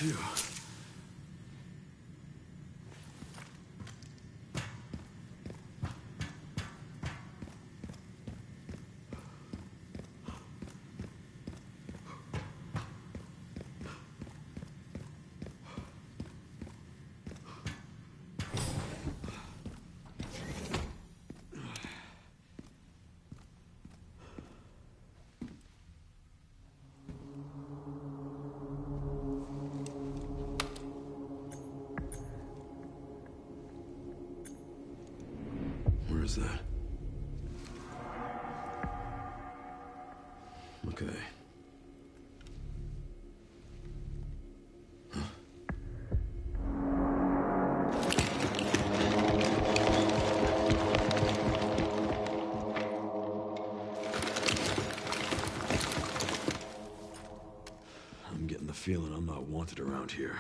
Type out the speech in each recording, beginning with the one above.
Phew. Where is that? Okay. I'm getting the feeling I'm not wanted around here.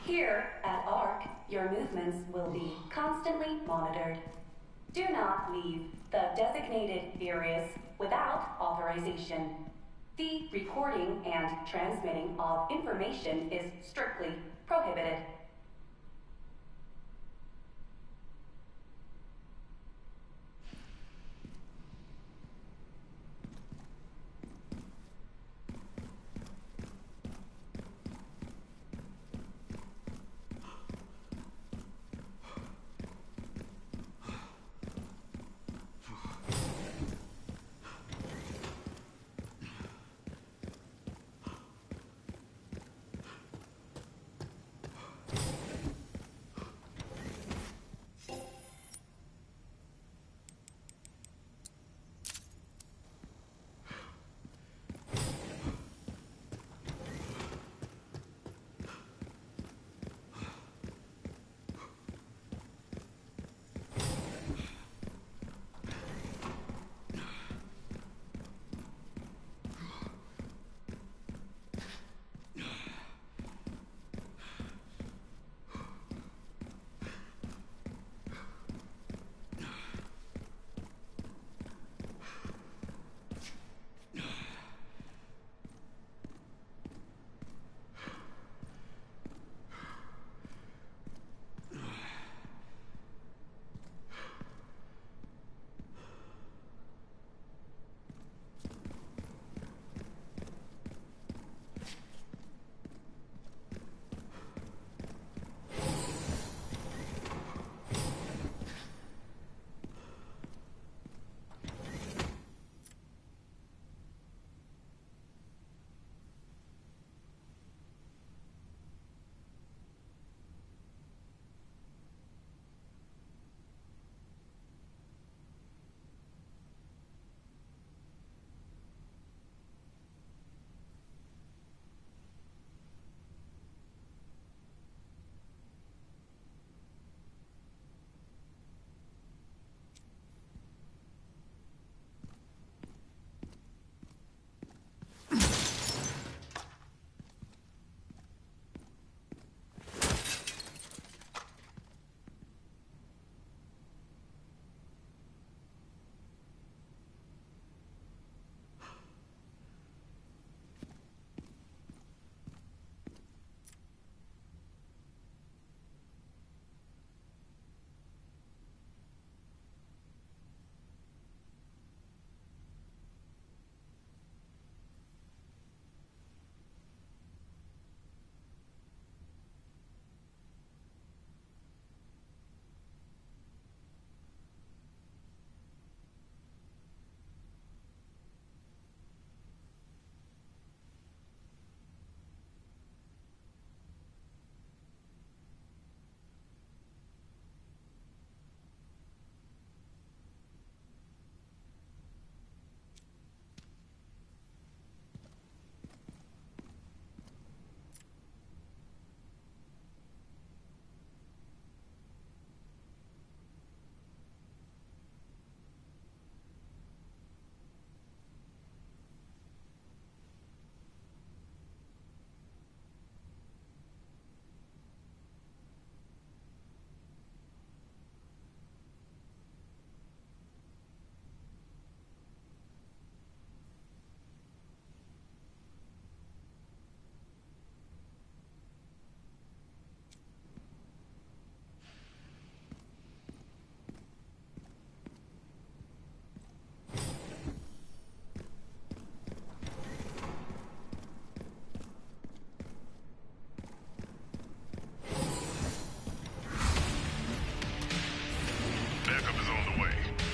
Here at ARC, your movements will be constantly monitored. Do not leave the designated areas without authorization. The recording and transmitting of information is strictly prohibited.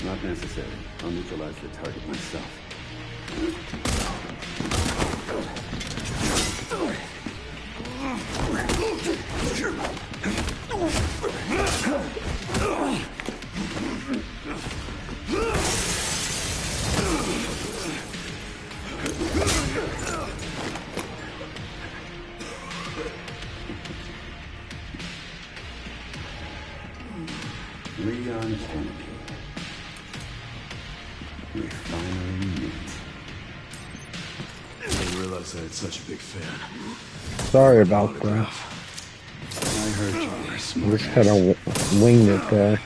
Not necessary. I'll neutralize the target myself. Leon Kennedy. We finally meet. I didn't realize I had such a big fan. Sorry about that. smart Just kind of winged it there.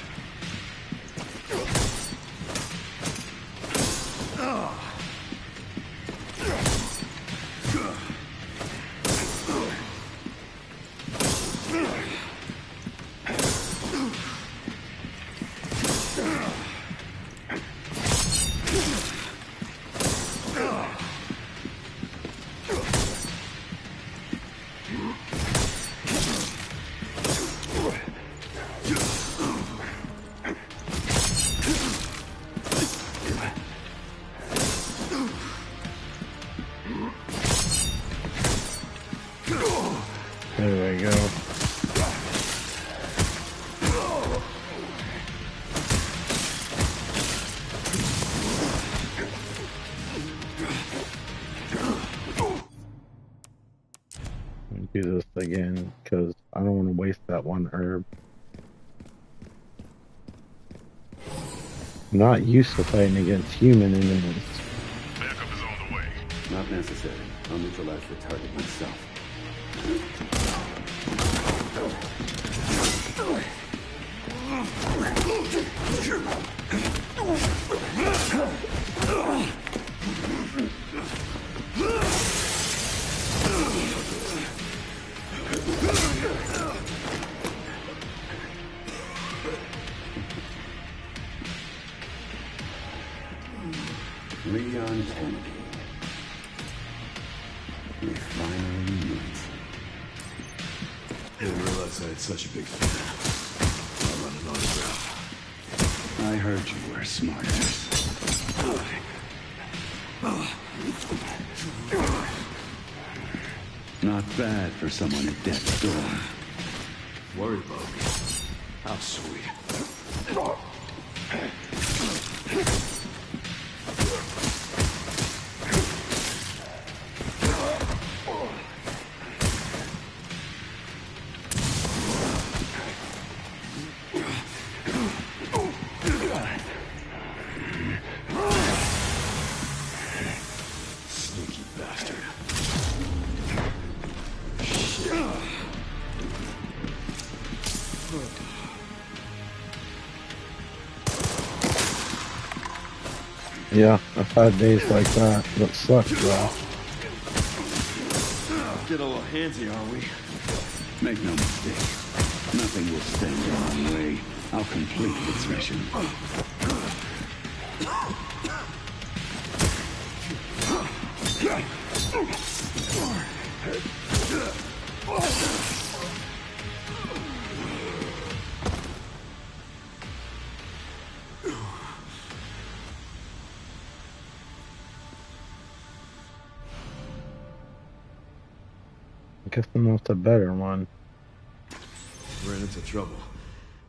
There we go. Let me do this again because I don't want to waste that one herb. I'm not used to fighting against human enemies. Backup is on the way. Not necessary. I'll neutralize the target myself. Leon Kennedy. We finally meet. I didn't realize I had such a big fan. I'll run an autograph. I heard you were smart. Not bad for someone at death's door. Worried about me. How sweet. Sneaky bastard. Yeah, I've had days like that. That sucks, though. Get a little handsy, are we? Make no mistake. Nothing will stand in my way. I'll complete this mission. I guess I'm not the better one. Ran into trouble.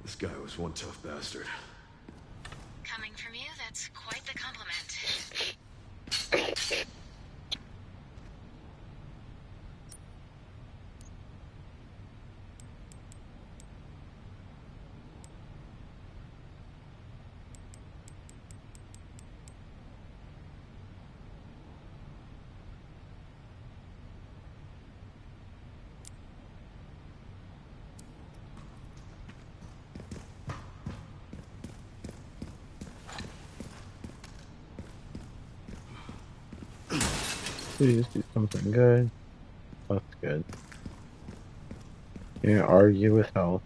This guy was one tough bastard. Coming from you, that's quite the compliment. Please do something good. That's good. Can't argue with health.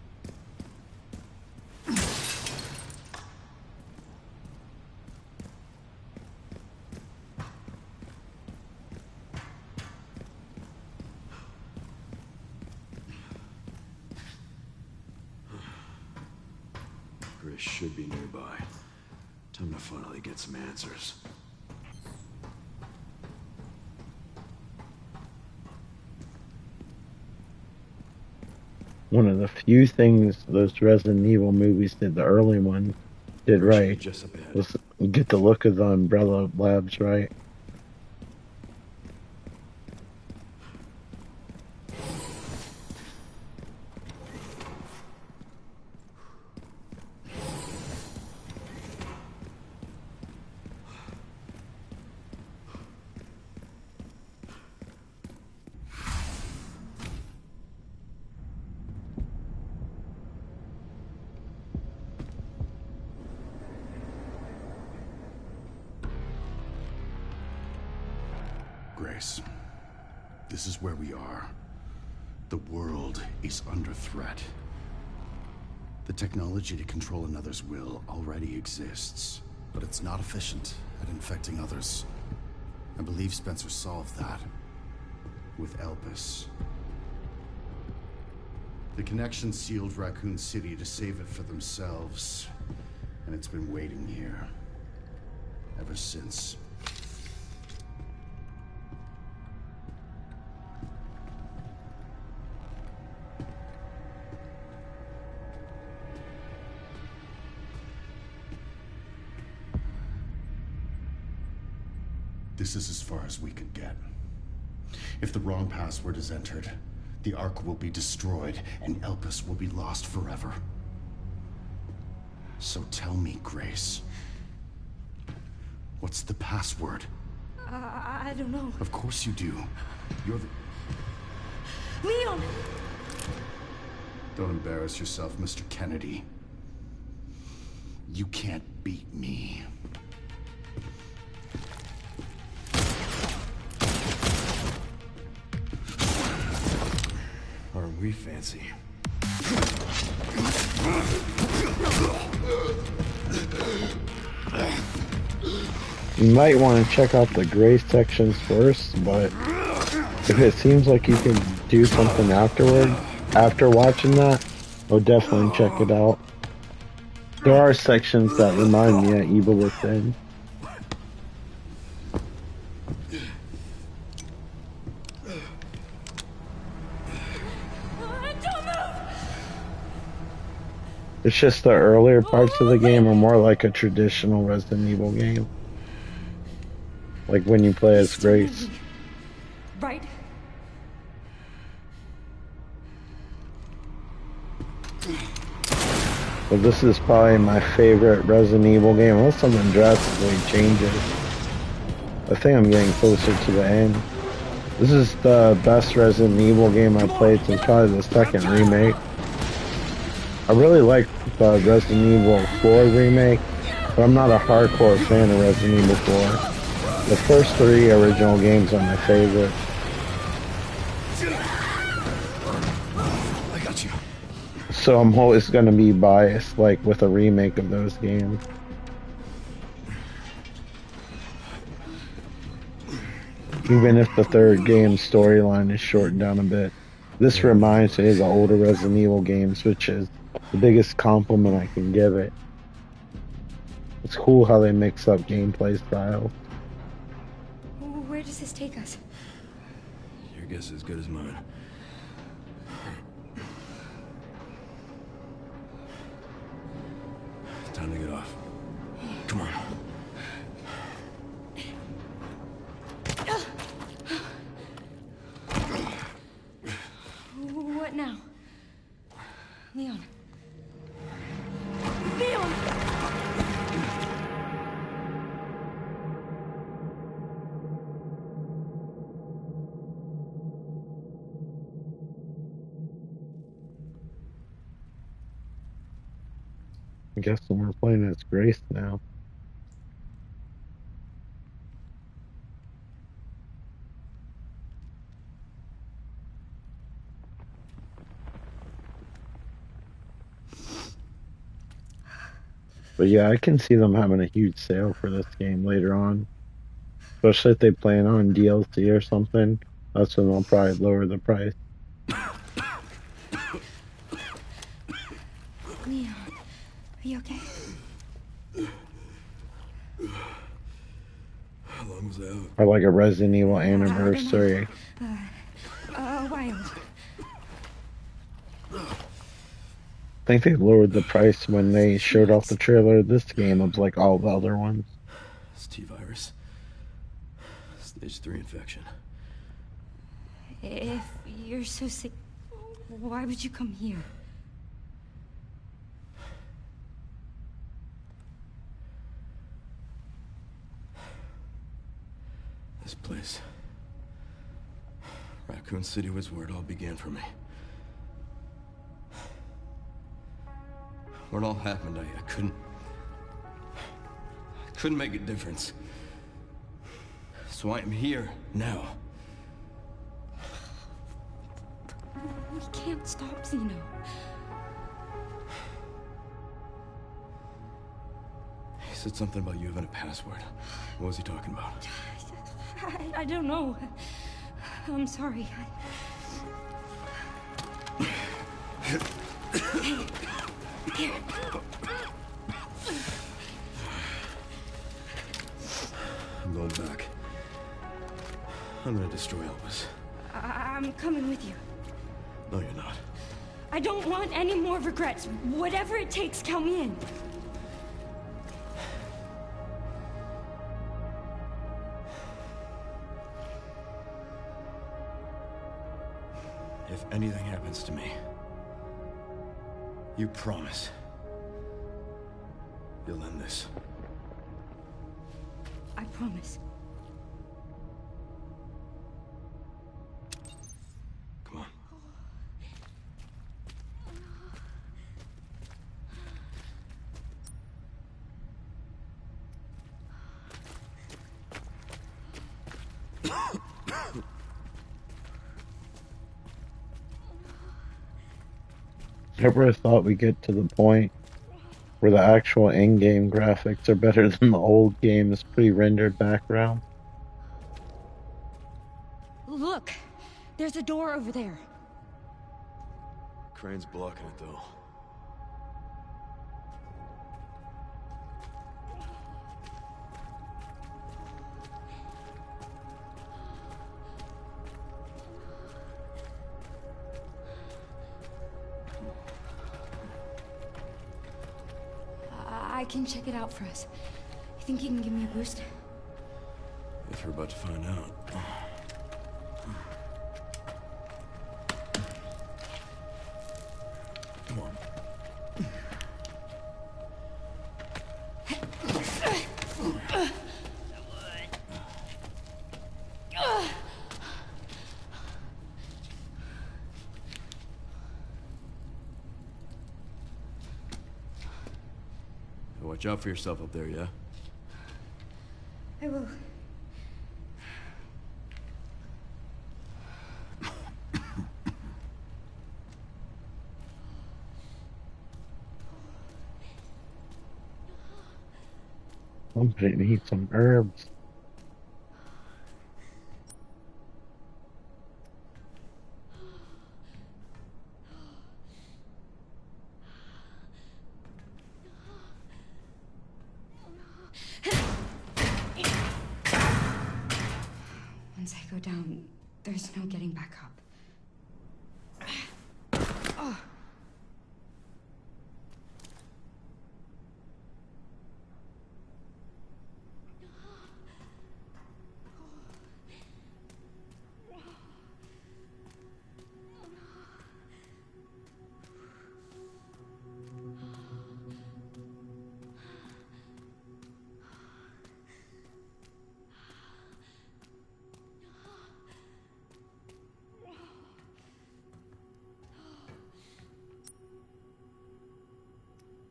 Chris should be nearby. Time to finally get some answers. One of the few things those Resident Evil movies did, the early one, did right, Just up ahead. was get the look of the Umbrella Labs right. Grace. This is where we are. The world is under threat. The technology to control another's will already exists, but it's not efficient at infecting others. I believe Spencer solved that with Elpis. The connection sealed Raccoon City to save it for themselves, and it's been waiting here ever since. This is as far as we could get. If the wrong password is entered, the Ark will be destroyed and Elpis will be lost forever. So tell me, Grace, what's the password? I don't know. Of course you do. You're the... Leon! Don't embarrass yourself, Mr. Kennedy. You can't beat me. Aren't we fancy? You might want to check out the gray sections first, but if it seems like you can do something afterward, after watching that, I'll definitely check it out. There are sections that remind me of Evil Within. It's just the earlier parts of the game are more like a traditional Resident Evil game. Like when you play as Grace. Right? But this is probably my favorite Resident Evil game, unless something drastically changes. I think I'm getting closer to the end. This is the best Resident Evil game I played since probably the second remake. I really like the Resident Evil 4 remake, but I'm not a hardcore fan of Resident Evil 4. The first 3 original games are my favorite. I got you. So I'm always going to be biased, like with a remake of those games. Even if the third game's storyline is shortened down a bit. This reminds me of the older Resident Evil games, which is the biggest compliment I can give it. It's cool how they mix up gameplay styles. Where does this take us? Your guess is as good as mine. Time to get off. Come on. What now? Leon. Leon! I guess we're playing as Grace now. But yeah, I can see them having a huge sale for this game later on. Especially if they plan on DLC or something. That's when they'll probably lower the price. Leon, are you okay? How long was that? Or like a Resident Evil anniversary. A while. I think they lowered the price when they showed off the trailer of this game of like all the other ones. It's T-virus. Stage 3 infection. If you're so sick, why would you come here? This place. Raccoon City was where it all began for me. Where it all happened, I couldn't make a difference. So I am here now. We can't stop Zeno. He said something about you having a password. What was he talking about? I don't know. I'm sorry. Here. I'm going back. I'm gonna destroy Elvis. I'm coming with you. No, you're not. I don't want any more regrets. Whatever it takes, count me in. If anything happens to me, you promise you'll end this. I promise. Come on. Never thought we'd get to the point where the actual in-game graphics are better than the old game's pre-rendered background. Look, there's a door over there. Crane's blocking it, though. I can check it out for us. You think you can give me a boost? Guess we're about to find out. Come on. Watch out for yourself up there, yeah? I will. Somebody needs some herbs. Once I go down, there's no getting back up. Oh.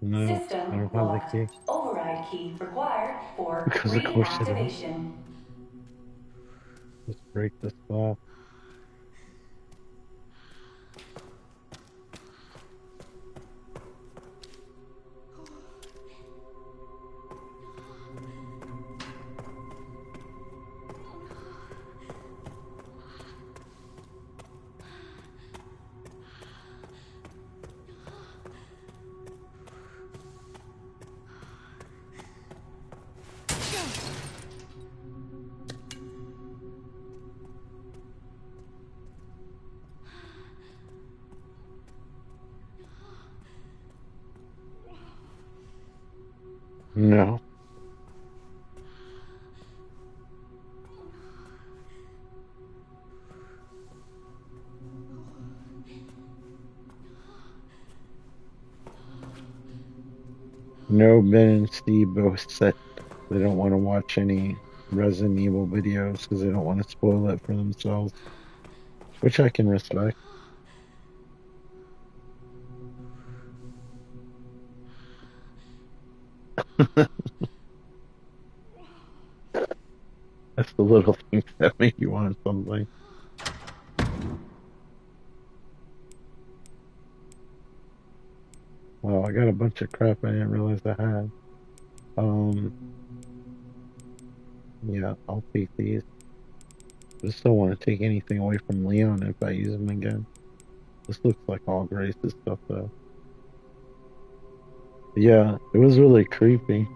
No, I System don't have the locked. key. Override key required for Because of course I don't. reactivation. Let's break this off. No. No, Ben and Steve both said they don't want to watch any Resident Evil videos because they don't want to spoil it for themselves, which I can respect. That's the little things that make you want something. I got a bunch of crap I didn't realize I had. Yeah, I'll take these. I just don't want to take anything away from Leon if I use him again. This looks like all Grace's stuff though. Yeah, it was really creepy.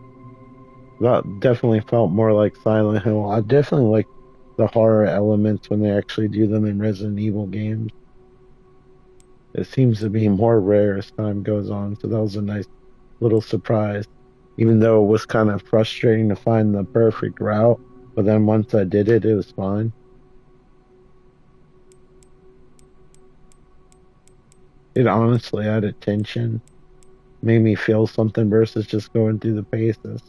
That definitely felt more like Silent Hill. I definitely like the horror elements when they actually do them in Resident Evil games. It seems to be more rare as time goes on, so that was a nice little surprise. Even though it was kind of frustrating to find the perfect route, but then once I did it, it was fine. It honestly added tension, made me feel something versus just going through the paces.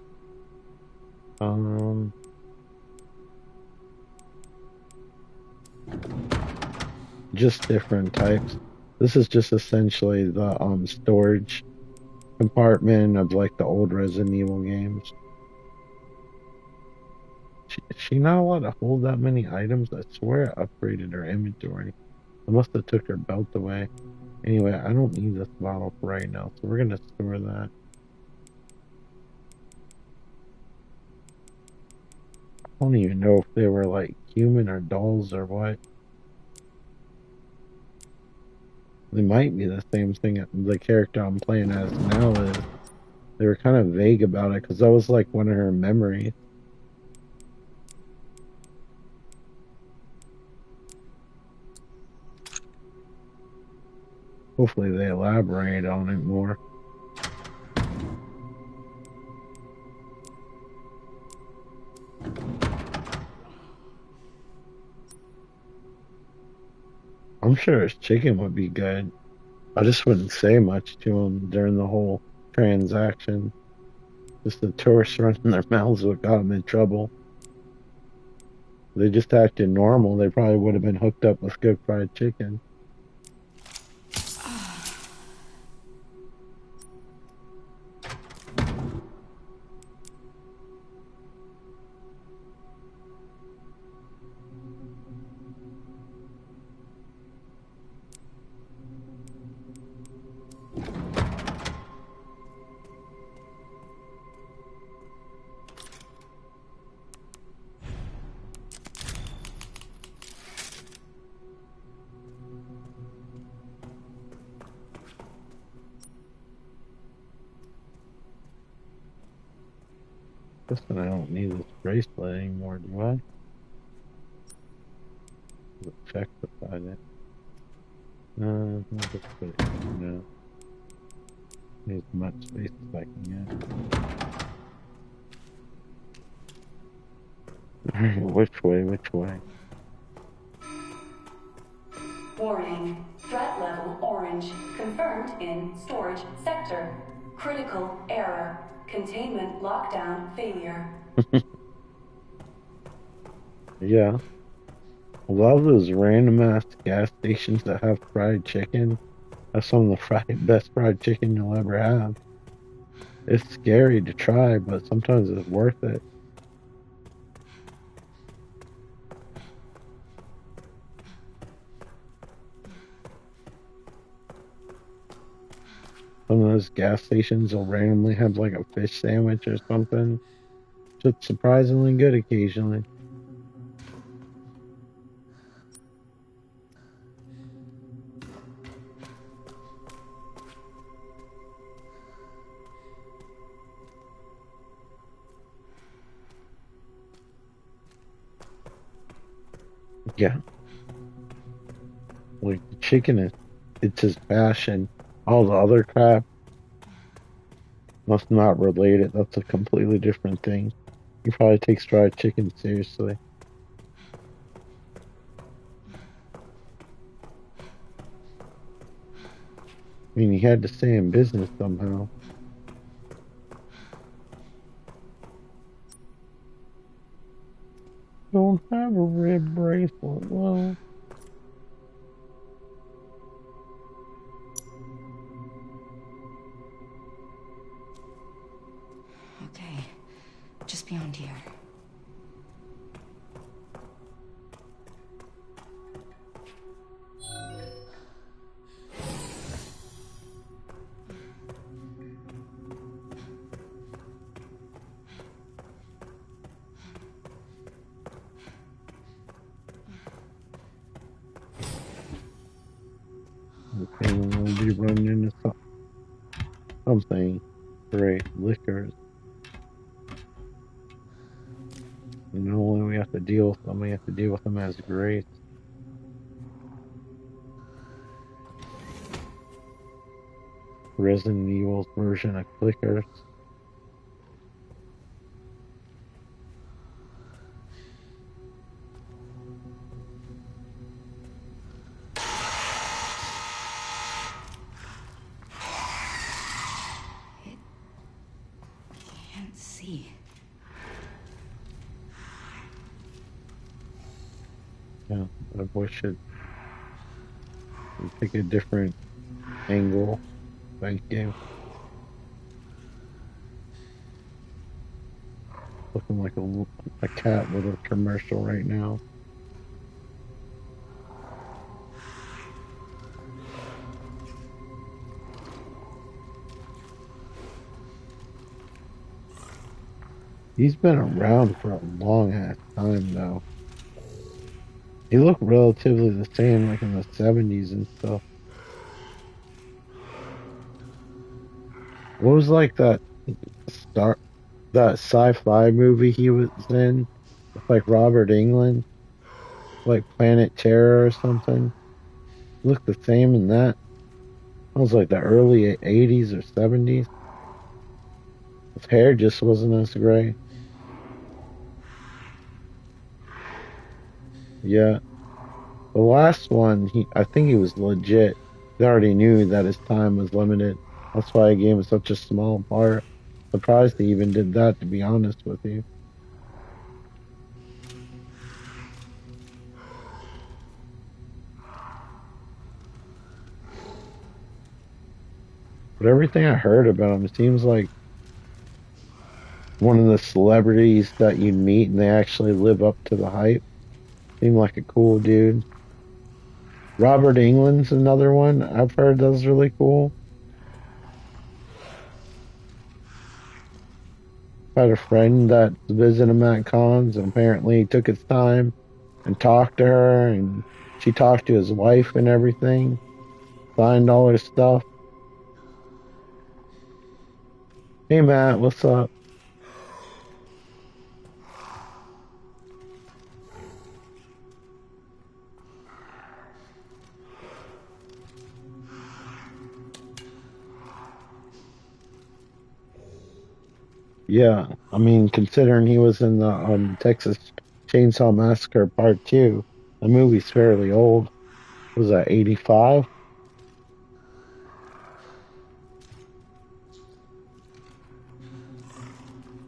Um, just different types. This is just essentially the storage compartment of like the old Resident Evil games. Is she not allowed to hold that many items? I swear I upgraded her inventory. I must have took her belt away. Anyway, I don't need this bottle for right now, so we're gonna store that. I don't even know if they were like human or dolls or what. They might be the same thing the character I'm playing as now is. They were kind of vague about it because that was like one of her memories. Hopefully they elaborate on it more. I'm sure his chicken would be good. I just wouldn't say much to him during the whole transaction. Just the tourists running their mouths what got them in trouble. If they just acted normal, they probably would have been hooked up with good fried chicken. Guess I don't need this bracelet anymore, do I? Check beside it. No, I'll just put it in now. Need as much space as I can get. Alright, which way, which way? Warning. Threat level orange. Confirmed in storage sector. Critical error. Containment lockdown failure. Yeah. A lot of those random ass gas stations that have fried chicken have some of the best fried chicken you'll ever have. It's scary to try, but sometimes it's worth it. Some of those gas stations will randomly have like a fish sandwich or something. Just surprisingly good occasionally. Yeah. Like the chicken is, it's his passion. All the other crap must not relate it. That's a completely different thing. He probably takes fried chicken seriously. I mean, he had to stay in business somehow. Don't have a red bracelet, well. Okay, just beyond here. you run into something. Great liquors. And not only we have to deal with them, we have to deal with them as great. Resident Evil's version of clickers. Can't see. Yeah, I wish it would take a different angle. Thank you. Looking like a cat with a commercial right now. He's been around for a long ass time though. He looked relatively the same like in the 70s and stuff. What was like that sci-fi movie he was in with like Robert England? Like Planet Terror or something? Looked the same in that. It was like the early 80s or 70s. His hair just wasn't as gray. Yeah. The last one, I think he was legit. They already knew that his time was limited. That's why I gave him such a small part. Surprised he even did that, to be honest with you. But everything I heard about him seems like one of the celebrities that you meet and they actually live up to the hype. Seemed like a cool dude. Robert England's another one I've heard that's really cool. I had a friend that visited him at cons and apparently he took his time and talked to her and she talked to his wife and everything. Signed all her stuff. Hey Matt, what's up? Yeah, I mean, considering he was in the Texas Chainsaw Massacre Part 2, the movie's fairly old. Was that 85?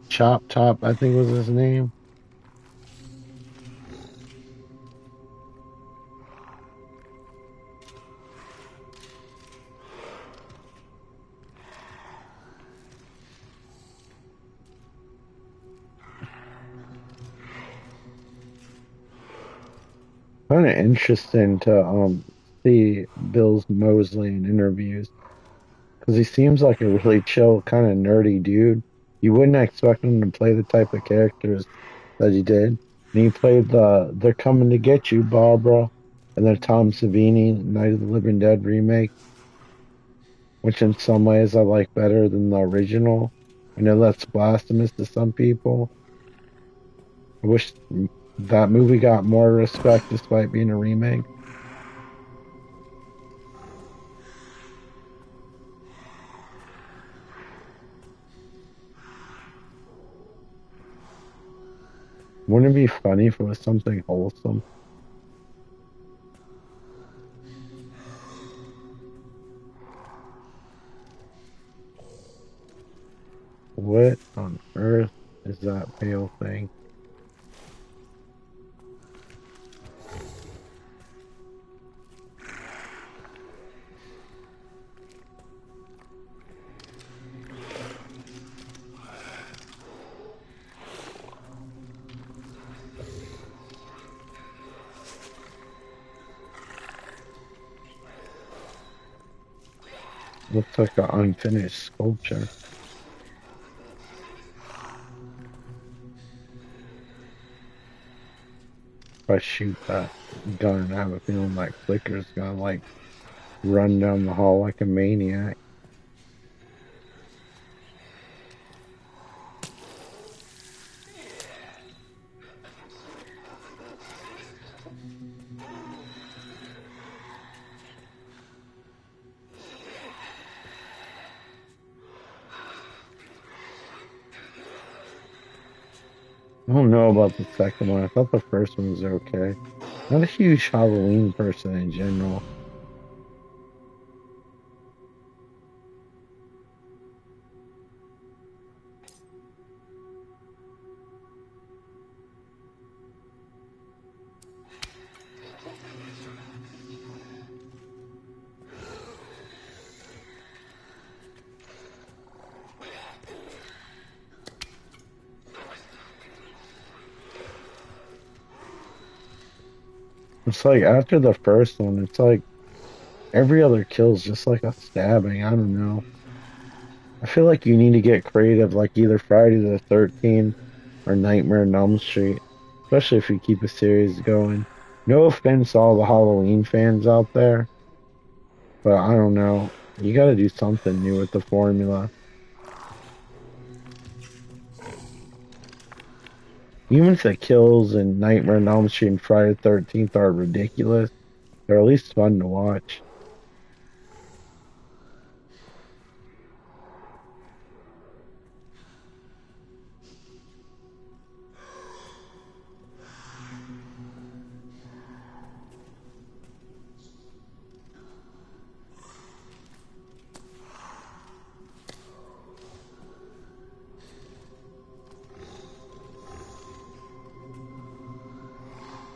Chop Top, I think was his name. Kind of interesting to see Bill's Mosley in interviews because he seems like a really chill, kind of nerdy dude. You wouldn't expect him to play the type of characters that he did. And he played the "They're Coming to Get You, Barbara," and the Tom Savini Night of the Living Dead remake, which in some ways I like better than the original. I know that's blasphemous to some people. I wish that movie got more respect despite being a remake. Wouldn't it be funny if it was something wholesome? What on earth is that pale thing? Looks like an unfinished sculpture. If I shoot that gun, I have a feeling like Flicker's gonna like run down the hall like a maniac. I don't know about the second one. I thought the first one was okay. Not a huge Halloween person in general. It's like after the first one, it's like every other kill is just like a stabbing. I don't know. I feel like you need to get creative, like either Friday the 13th or Nightmare on Elm Street, especially if you keep a series going. No offense to all the Halloween fans out there, but I don't know. You gotta do something new with the formula. Even if the kills in Nightmare on Elm Street and Friday the 13th are ridiculous, they're at least fun to watch.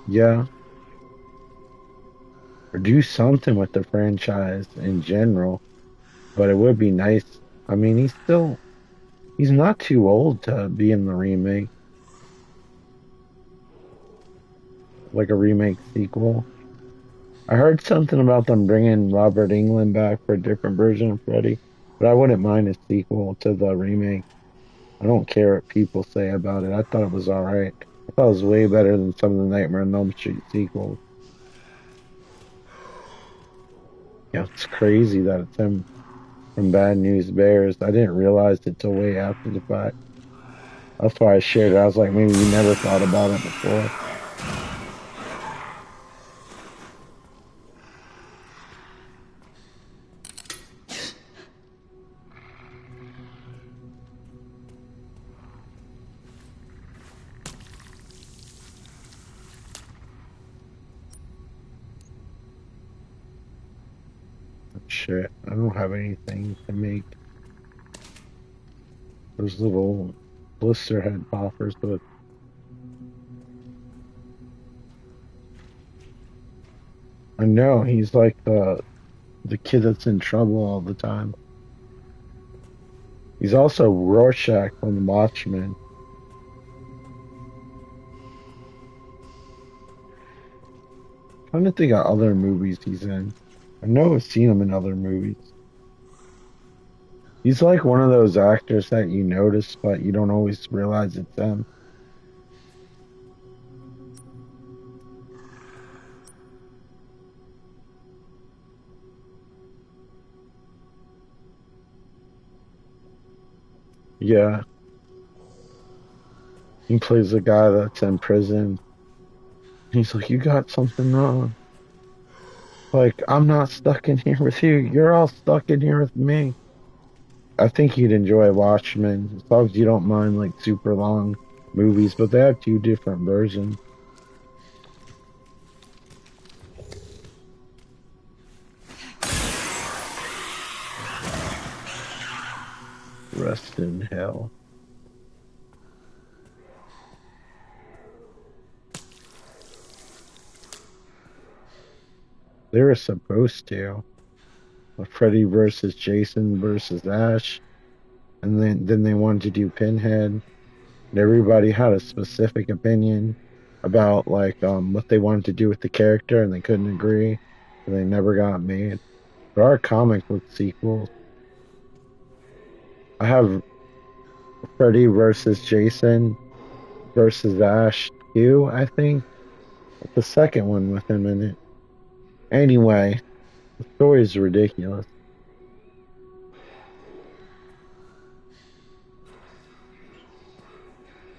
Yeah. Or do something with the franchise in general. But it would be nice. I mean, he's not too old to be in the remake, like a remake sequel. I heard something about them bringing Robert Englund back for a different version of Freddy, but I wouldn't mind a sequel to the remake. I don't care what people say about it. I thought it was alright. I thought it was way better than some of the Nightmare on Elm Street sequels. Yeah, it's crazy that it's him from Bad News Bears. I didn't realize it till way after the fact. That's why I shared it. I was like, maybe you never thought about it before. Shit, I don't have anything to make those little blister head poppers with. I know he's like the kid that's in trouble all the time. He's also Rorschach from The Watchmen. Trying to think of other movies he's in. I know I've seen him in other movies. He's like one of those actors that you notice, but you don't always realize it's them. Yeah, he plays the guy that's in prison. He's like, you got something wrong. Like, I'm not stuck in here with you. You're all stuck in here with me. I think you'd enjoy Watchmen, as long as you don't mind like super long movies, but they have two different versions. Rest in hell. They were supposed to. Freddy versus Jason versus Ash, and then they wanted to do Pinhead. And everybody had a specific opinion about like what they wanted to do with the character, and they couldn't agree, and they never got made. There are comic book sequels. I have Freddy versus Jason versus Ash 2, I think. The second one with him in it. Anyway, The story is ridiculous.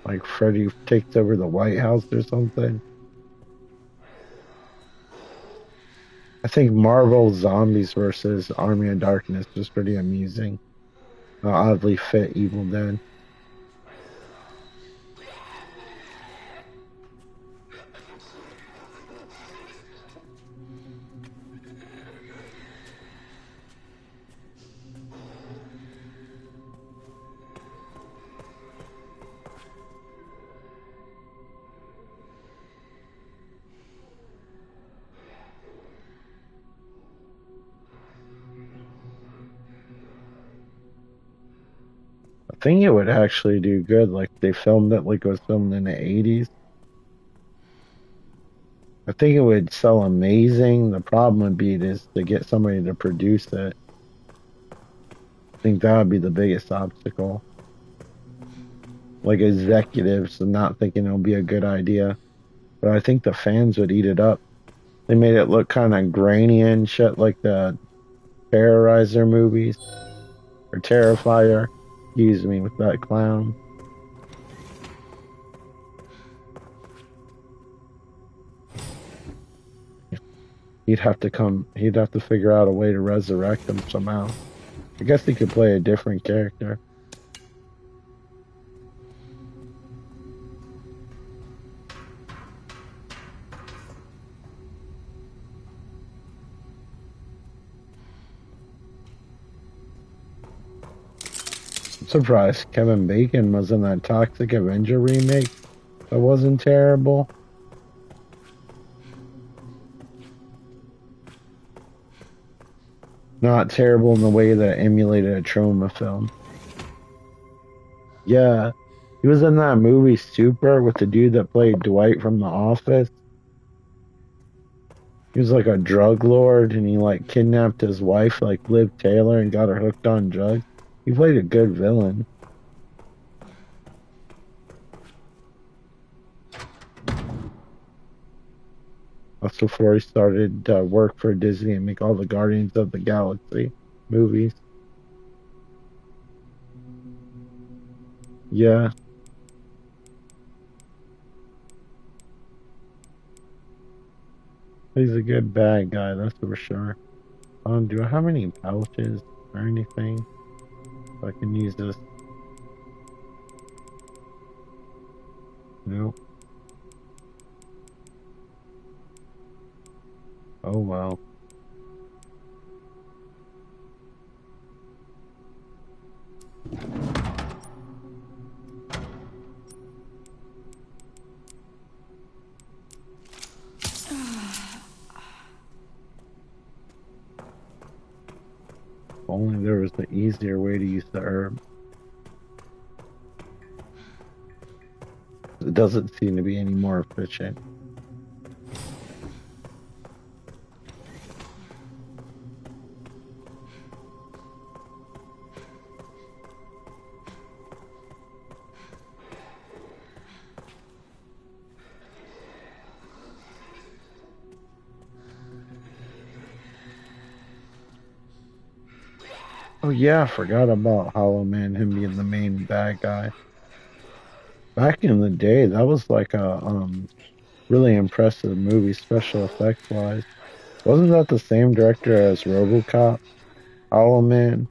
Like Freddy takes over the White House or something. I think Marvel Zombies versus Army of Darkness was pretty amusing. Oddly fit Evil Dead. I think it would actually do good. Like they filmed it like it was filmed in the 80s. I think it would sell amazing. The problem would be is to get somebody to produce it. I think that would be the biggest obstacle. Like executives not thinking it'll be a good idea. But I think the fans would eat it up. They made it look kind of grainy and shit like the Terrorizer movies. Or Terrifier. Excuse me, with that clown. He'd have to figure out a way to resurrect him somehow. I guess he could play a different character. I'm surprised Kevin Bacon was in that Toxic Avenger remake. That wasn't terrible. Not terrible in the way that it emulated a trauma film. Yeah. He was in that movie Super with the dude that played Dwight from The Office. He was like a drug lord and he like kidnapped his wife, like Liv Taylor, and got her hooked on drugs. He played a good villain. That's before he started work for Disney and make all the Guardians of the Galaxy movies. Yeah. He's a good bad guy, that's for sure. Do I have any pouches or anything? I can use this. Nope. Oh well. If only there was an easier way to use the herb. It doesn't seem to be any more efficient. Oh yeah, I forgot about Hollow Man, him being the main bad guy. Back in the day, that was like a really impressive movie, special effects wise. Wasn't that the same director as RoboCop? Hollow Man.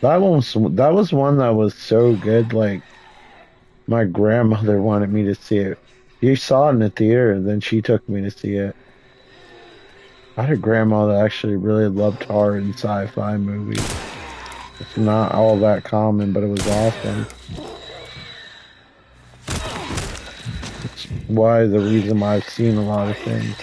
That was one that was so good. Like my grandmother wanted me to see it. She saw it in the theater, and then she took me to see it. I had a grandma that actually really loved horror and sci-fi movies. It's not all that common, but it was awesome. It's why the reason why I've seen a lot of things.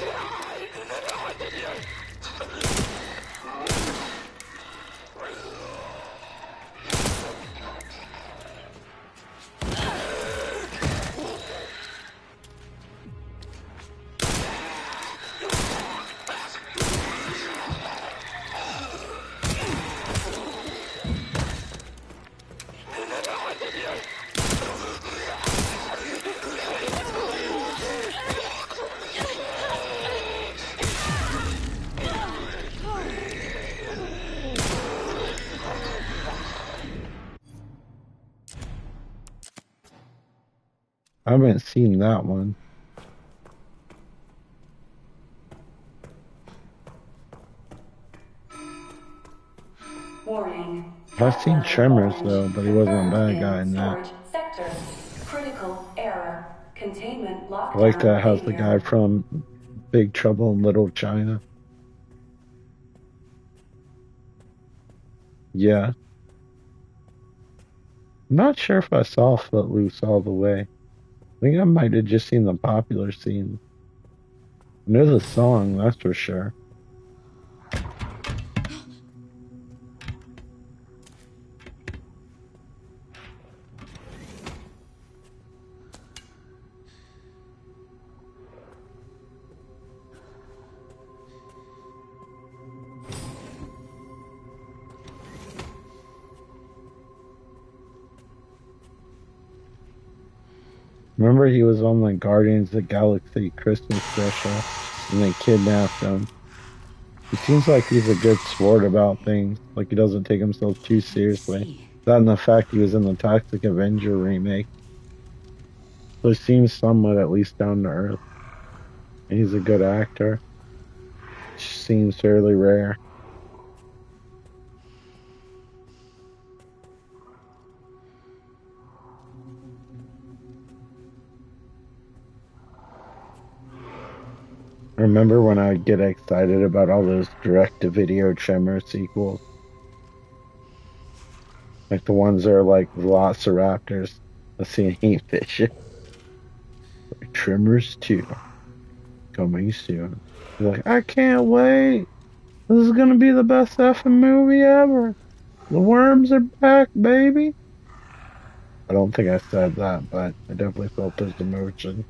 I haven't seen that one. Warning. I've seen Threat Tremors level though, orange. but he wasn't a Confirmed bad guy in that. storage sector. Critical error. Containment I like lockdown that has the guy failure. from Big Trouble in Little China. Yeah. I'm not sure if I saw Footloose all the way. I think I might have just seen the popular scene. I know the song, that's for sure. Remember he was on the Guardians of the Galaxy Christmas special and they kidnapped him. He seems like he's a good sport about things, like he doesn't take himself too seriously. See. That and the fact he was in the Toxic Avenger remake. So he seems somewhat at least down to earth. And he's a good actor. Which seems fairly rare. Remember when I would get excited about all those direct-to-video Tremor sequels? Like the ones that are like Velociraptors. Let's see, ain't fish. Tremors 2. Coming soon. You're like, I can't wait. This is gonna be the best effing movie ever. The worms are back, baby. I don't think I said that, but I definitely felt those emotions.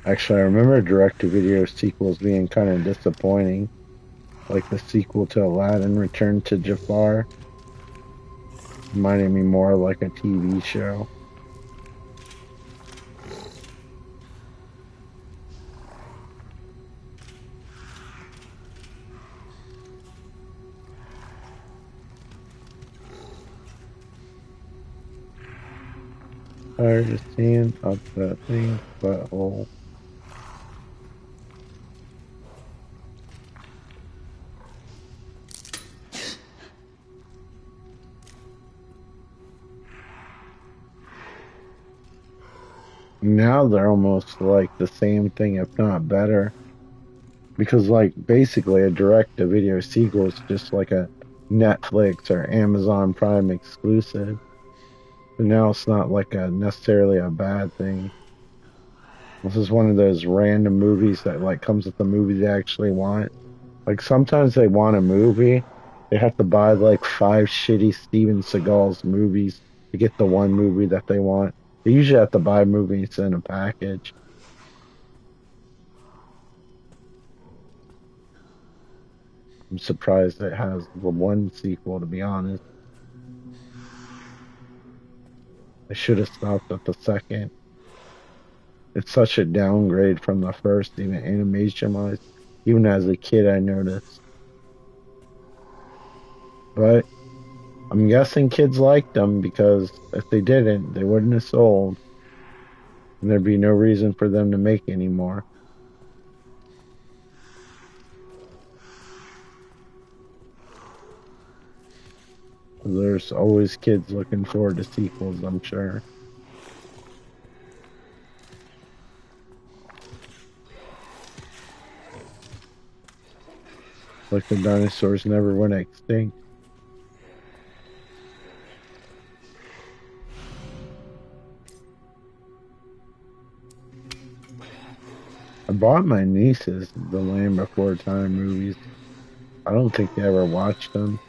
Actually, I remember direct-to-video sequels being kind of disappointing. Like the sequel to Aladdin, Return to Jafar. Reminded me more like a TV show. Tired of seeing up that thing's butthole. Now they're almost like the same thing, if not better. Because, like, basically a direct-to-video sequel is just like a Netflix or Amazon Prime exclusive. But now it's not like a necessarily a bad thing. This is one of those random movies that, like, comes with the movie they actually want. Like, sometimes they want a movie, they have to buy, like, 5 shitty Steven Seagal's movies to get the one movie that they want. They usually have to buy movies in a package. I'm surprised it has the one sequel, to be honest. I should have stopped at the second. It's such a downgrade from the first, even animation-wise. Even as a kid, I noticed. But I'm guessing kids liked them because if they didn't, they wouldn't have sold. And there'd be no reason for them to make any more. There's always kids looking forward to sequels, I'm sure. Like the dinosaurs never went extinct. I bought my nieces the Land Before Time movies. I don't think they ever watched them.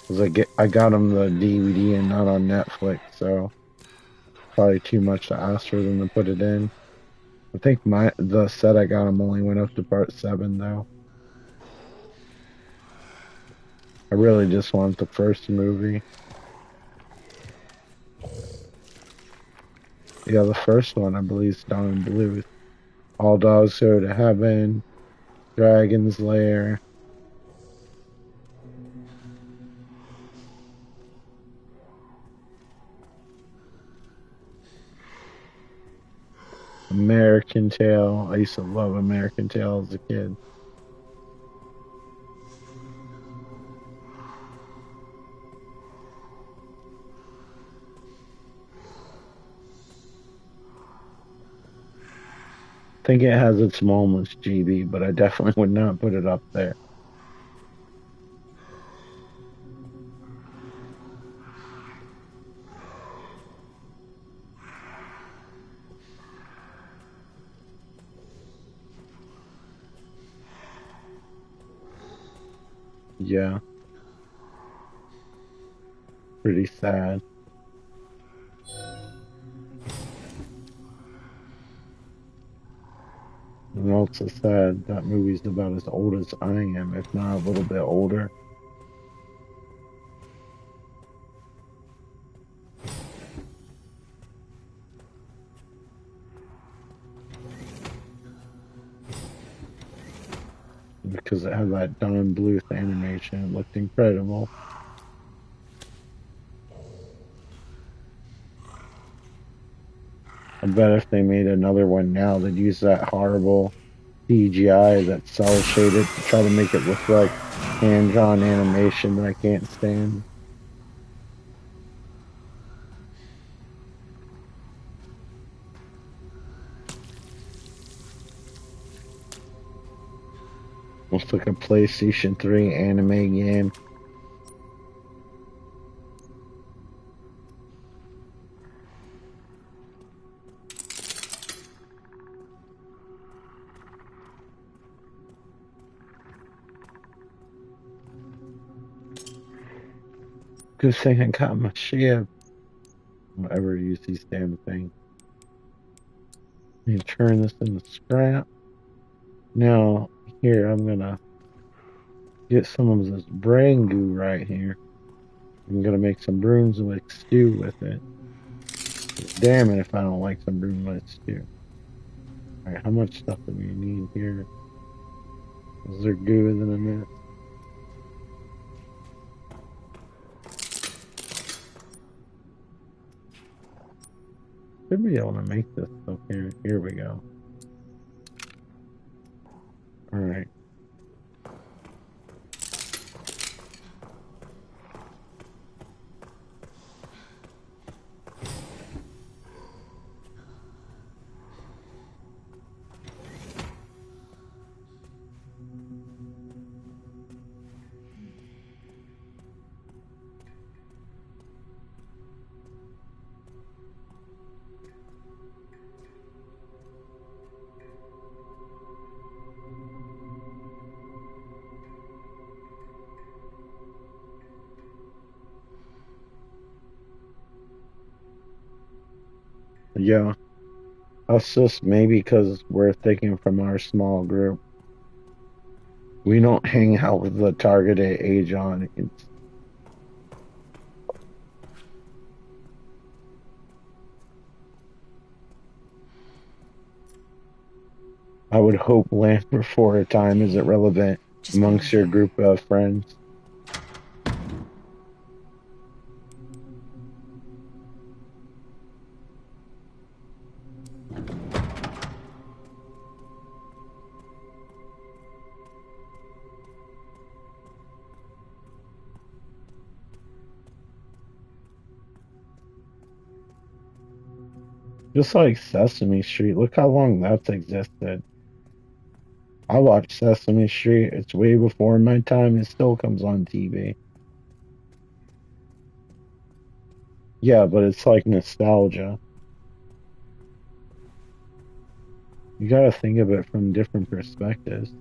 Cause I got them the DVD and not on Netflix, so probably too much to ask for them to put it in. I think the set I got them only went up to part 7 though. I really just want the first movie. Yeah, the first one I believe is Don Bluth. All dogs go to heaven. Dragon's Lair. American Tail. I used to love American Tail as a kid. I think it has its moments, GB, but I definitely would not put it up there. Yeah. Pretty sad. And also sad that movie's about as old as I am, if not a little bit older. Because it had that Don Bluth animation. It looked incredible. I bet if they made another one now, they'd use that horrible CGI, that cell shaded, to try to make it look like hand-drawn animation that I can't stand. Looks like a PlayStation 3 anime game. Good thing I got my shiv. Don't ever use these damn things. Let me turn this into scrap. Now, here, I'm gonna get some of this brain goo right here. I'm gonna make some broomstick stew with it. Damn it if I don't like some broomstick stew. Alright, how much stuff do we need here? Is there goo in this? Should be able to make this stuff here. Here we go. Alright. Yeah. Us just maybe because we're thinking from our small group. We don't hang out with the targeted age audience. I would hope Land Before a Time isn't relevant amongst your group of friends. Just like Sesame Street, look how long that's existed. I watched Sesame Street. It's way before my time. It still comes on TV. Yeah, but it's like nostalgia. You gotta think of it from different perspectives.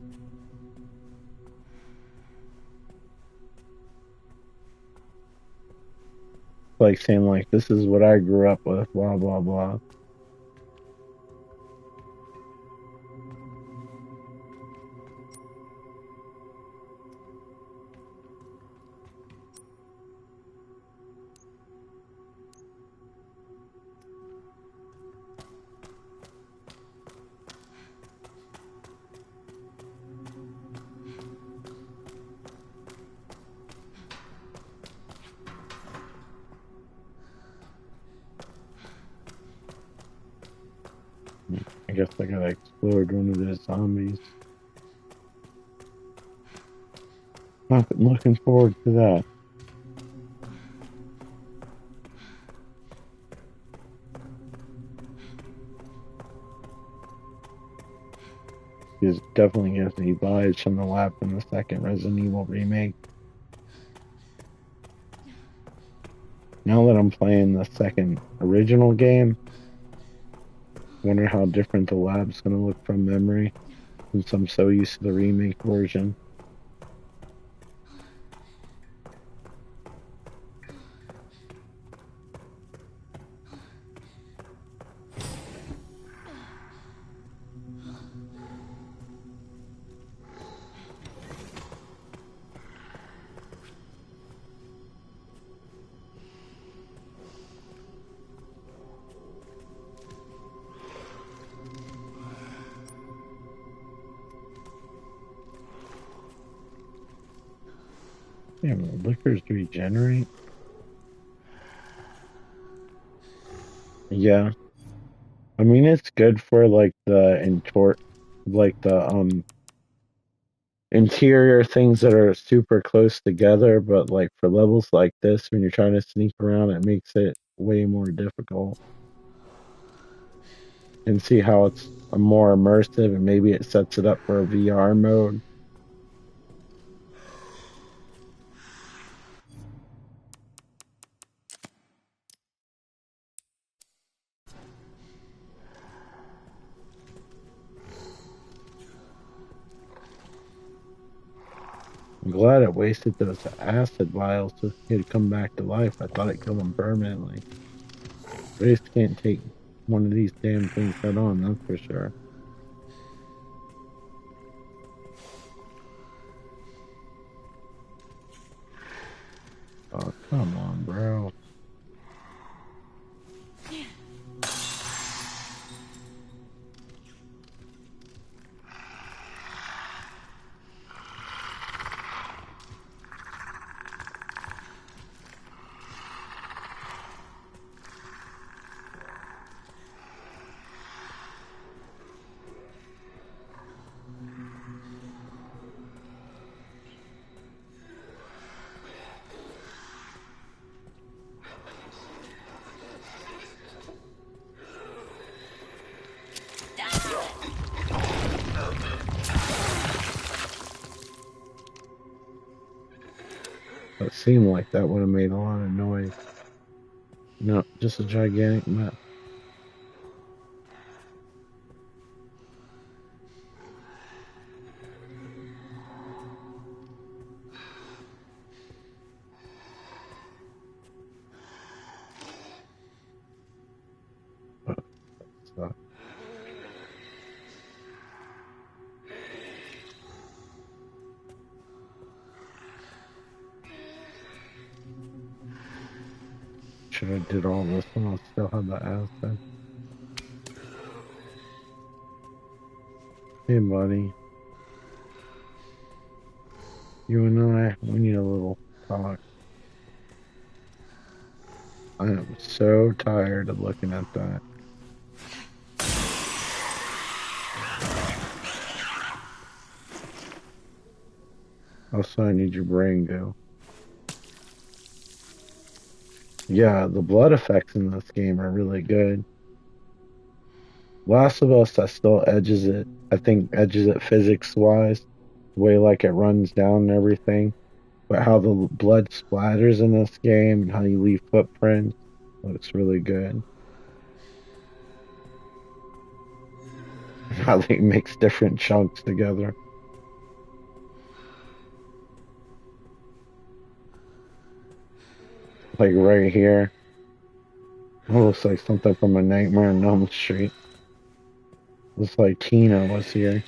Like saying like, this is what I grew up with, blah, blah, blah. guess I gotta explode one of those zombies. I'm looking forward to that. It definitely gives me vibes from the lab from the second Resident Evil remake. Now that I'm playing the second original game, I wonder how different the lab's gonna look from memory, since I'm so used to the remake version. Damn, the liquors regenerate? Yeah. I mean, it's good for like the interior things that are super close together, but like for levels like this, when you're trying to sneak around, it makes it way more difficult. And see how it's more immersive, and maybe it sets it up for a VR mode. I'm glad it wasted those acid vials so he'd come back to life. I thought it killed him permanently. Race can't take one of these damn things head on, that's for sure. Oh, come on, bro. It seemed like that would have made a lot of noise. No, just a gigantic mess. So, should have did all this when I still had the acid. Hey, buddy. You and I, we need a little talk. I am so tired of looking at that. Also, I need your brain go. Yeah, the blood effects in this game are really good. Last of Us, I still edges it. I think edges it physics wise, the way like it runs down and everything. But how the blood splatters in this game and how you leave footprints looks really good. How they mix different chunks together. Like right here. It looks like something from a Nightmare on Elm Street. Looks like Tina was here.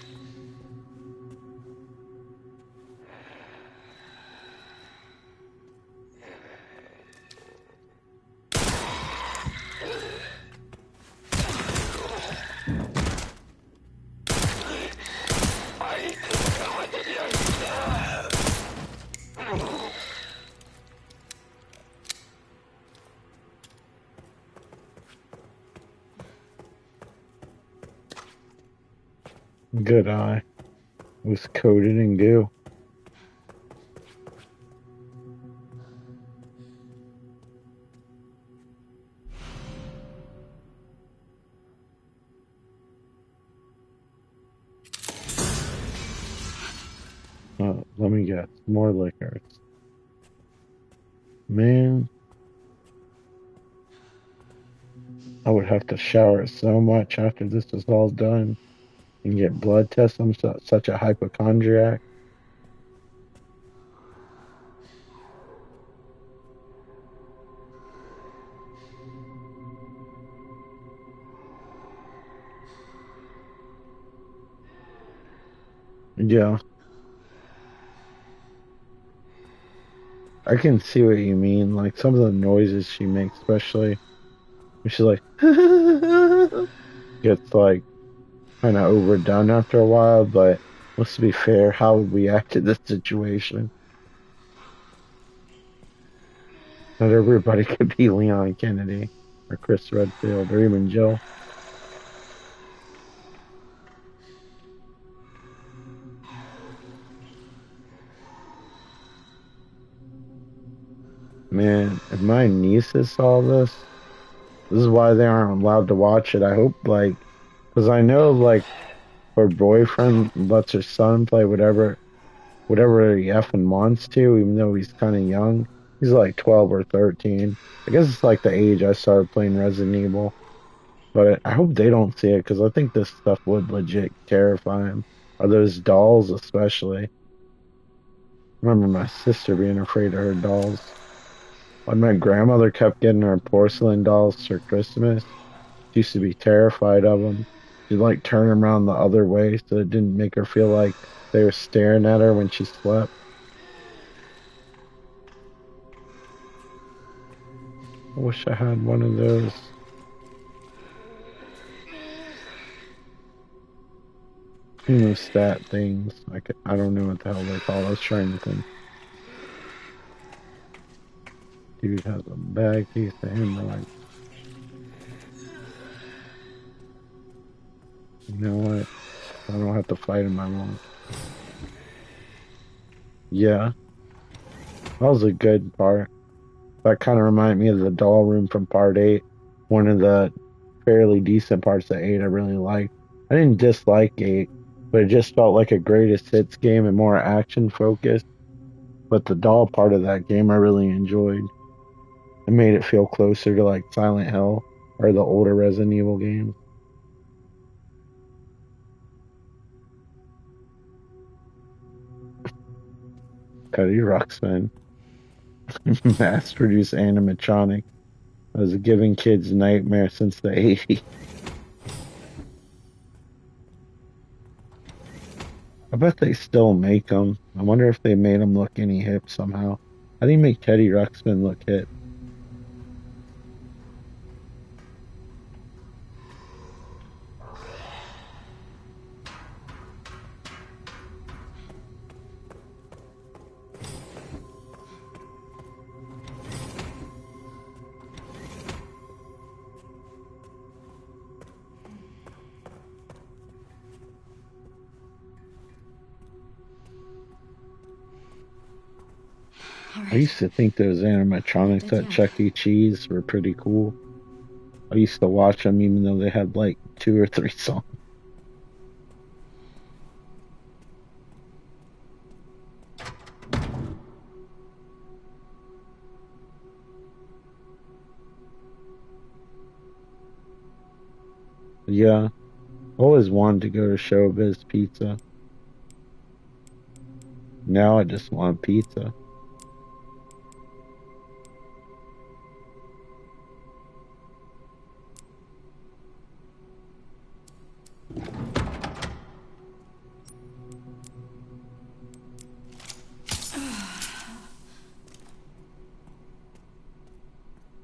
Good eye. It was coated in goo. Let me guess. More liquors. Man, I would have to shower so much after this is all done and get blood tests. I'm such a hypochondriac. Yeah, I can see what you mean. Like some of the noises she makes, especially when she's like, gets like kind of overdone after a while. But let's be fair, how would we act in this situation? Not everybody could be Leon Kennedy or Chris Redfield or even Jill. Man, if my nieces saw this is why they aren't allowed to watch it. I hope, like, because I know, like, her boyfriend lets her son play whatever he effing wants to, even though he's kind of young. He's like 12 or 13. I guess it's like the age I started playing Resident Evil. But I hope they don't see it because I think this stuff would legit terrify him. Or those dolls, especially. I remember my sister being afraid of her dolls. When my grandmother kept getting her porcelain dolls for Christmas, she used to be terrified of them. She'd like turn them around the other way so it didn't make her feel like they were staring at her when she slept. I wish I had one of those. Hemostat things. I don't know what the hell they're called. I was trying to think. Dude has a bag piece of hemorrhoids. You know what? I don't have to fight him, I won't. Yeah, that was a good part. That kind of reminded me of the doll room from part 8. One of the fairly decent parts of 8 I really liked. I didn't dislike 8, but it just felt like a greatest hits game and more action focused. But the doll part of that game I really enjoyed. It made it feel closer to like Silent Hill or the older Resident Evil games. Teddy Ruxpin, mass-produced animatronic, was giving kids nightmares since the 80s. I bet they still make them. I wonder if they made them look any hip somehow. How do you make Teddy Ruxpin look hip? All I right. used to think those animatronics at Chuck E. Cheese were pretty cool. I used to watch them even though they had like 2 or 3 songs. Yeah, always wanted to go to Showbiz Pizza. Now I just want pizza.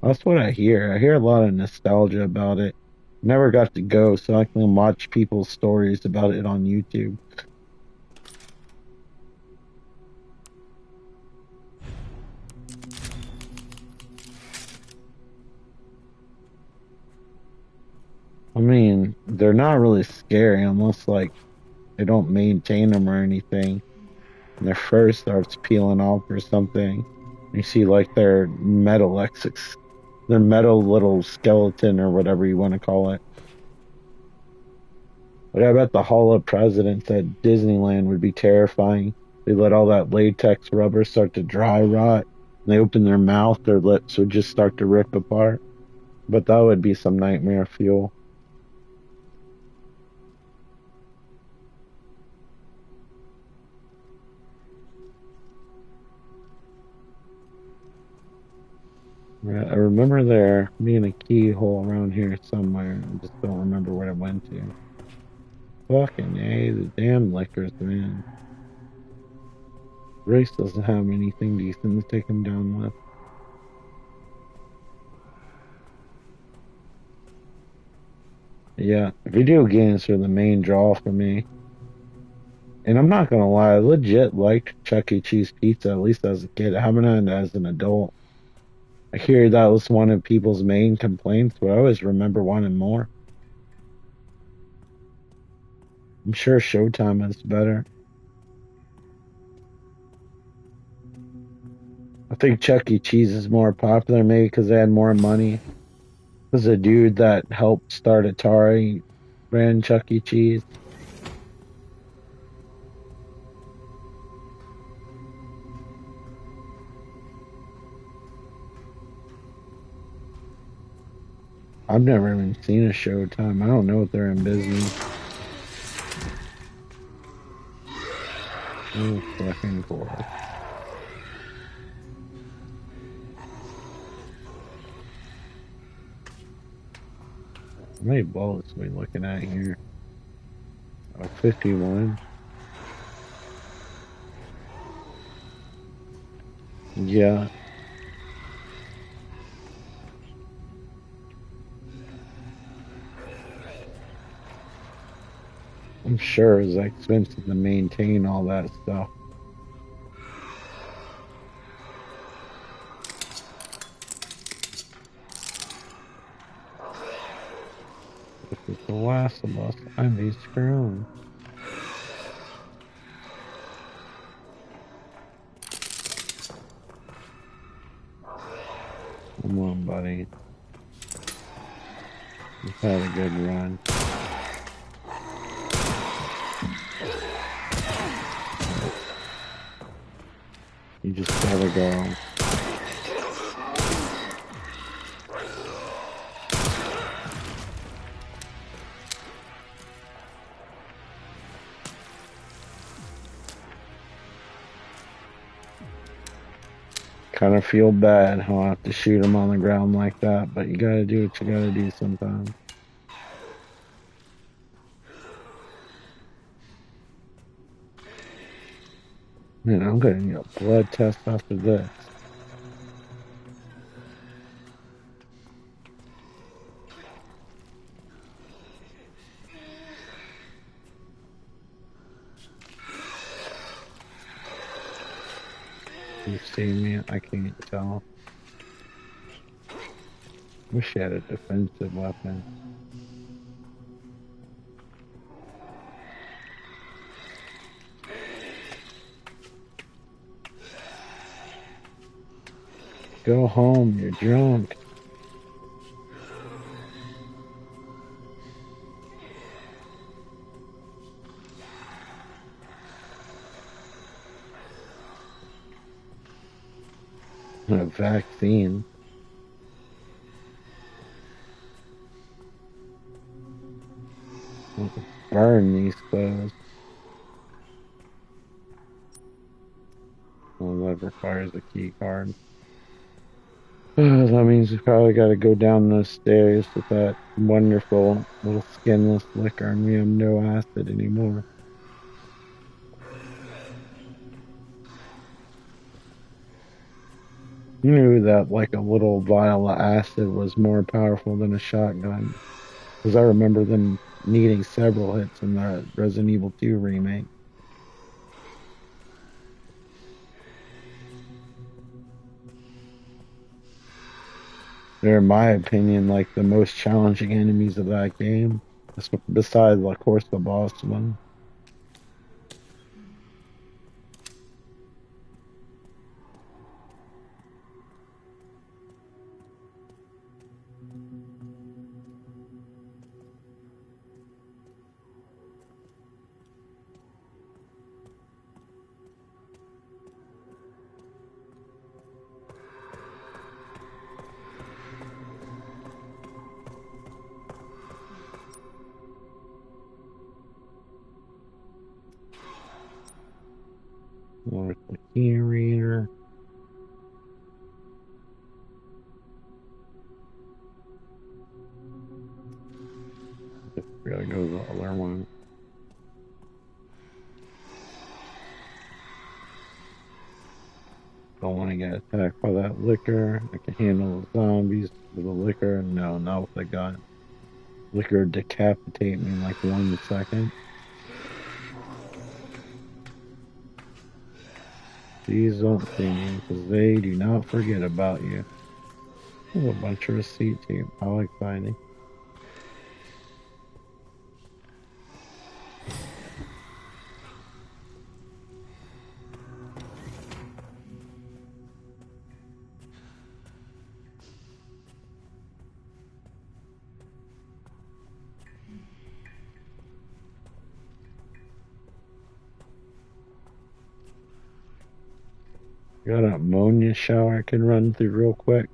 That's what I hear. I hear a lot of nostalgia about it. Never got to go, so I can watch people's stories about it on YouTube. I mean, they're not really scary unless like they don't maintain them or anything. And their fur starts peeling off or something. You see like their metal little skeleton or whatever you want to call it. But I bet the Hall of Presidents at Disneyland would be terrifying. They let all that latex rubber start to dry rot. And they open their mouth, their lips would just start to rip apart. But that would be some nightmare fuel. I remember there being a keyhole around here somewhere. I just don't remember what it went to. Fucking A, the damn liquors, man. Race doesn't have anything decent to take him down with. Yeah, video games are the main draw for me. And I'm not gonna lie, I legit liked Chuck E. Cheese pizza, at least as a kid. I haven't had it as an adult. I hear that was one of people's main complaints, but I always remember wanting more. I'm sure Showtime is better. I think Chuck E. Cheese is more popular, maybe because they had more money. There's a dude that helped start Atari, ran Chuck E. Cheese. I've never even seen a Showtime. I don't know if they're in business. Oh, fucking cool. How many bullets are we looking at here? Oh, 51. Yeah. I'm sure it's expensive to maintain all that stuff. This is the last of us. I may screw. Come on, buddy. You've had a good run. You just gotta go. Kind of feel bad how I have to shoot him on the ground like that, but you gotta do what you gotta do sometimes. Man, I'm gonna need a blood test after this. You see me? I can't tell. Wish I had a defensive weapon. Go home, you're drunk. A vaccine. Burn these clothes. Well, that requires a key card. That means we probably got to go down those stairs with that wonderful little skinless liquor, and we have no acid anymore. You knew that like a little vial of acid was more powerful than a shotgun. Because I remember them needing several hits in the Resident Evil 2 remake. They're, in my opinion, like the most challenging enemies of that game. Besides, of course, the boss one. Where's the key reader? Just gotta go to the other one. Don't want to get attacked by that liquor. I can handle the zombies with the liquor. No, not with the gun. Liquor decapitate me in like 1 second. Please don't see me, because they do not forget about you. There's a bunch of receipts here. I like finding. Got an ammonia shower I can run through real quick.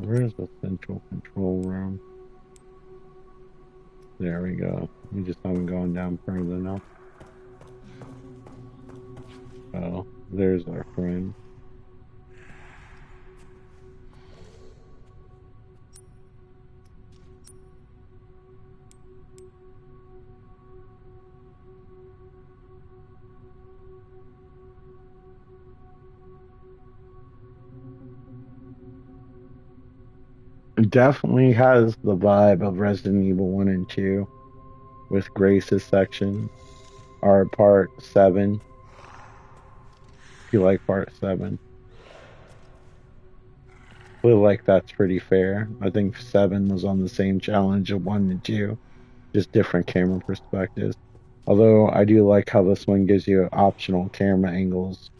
Where's the central control room? There we go. We just haven't gone down further enough. Oh, there's our friend. It definitely has the vibe of Resident Evil 1 and 2 with Grace's section, or part 7. If you like part 7. I feel like that's pretty fair. I think 7 was on the same challenge of 1 and 2, just different camera perspectives. Although I do like how this one gives you optional camera angles,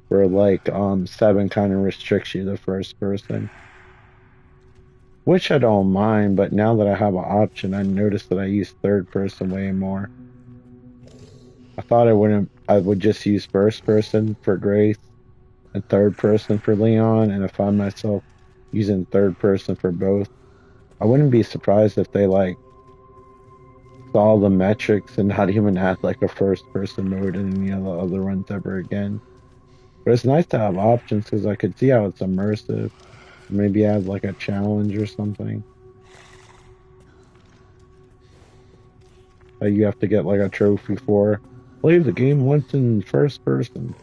where like 7 kind of restricts you to first person. Which I don't mind, but now that I have an option, I noticed that I use third person way more. I thought I would just use first person for Grace and third person for Leon, and I found myself using third person for both. I wouldn't be surprised if they like saw the metrics and not even add like a first person mode in any of the other ones ever again. But it's nice to have options because I could see how it's immersive. Maybe add like a challenge or something. That you have to get like a trophy for. Play the game once in first person.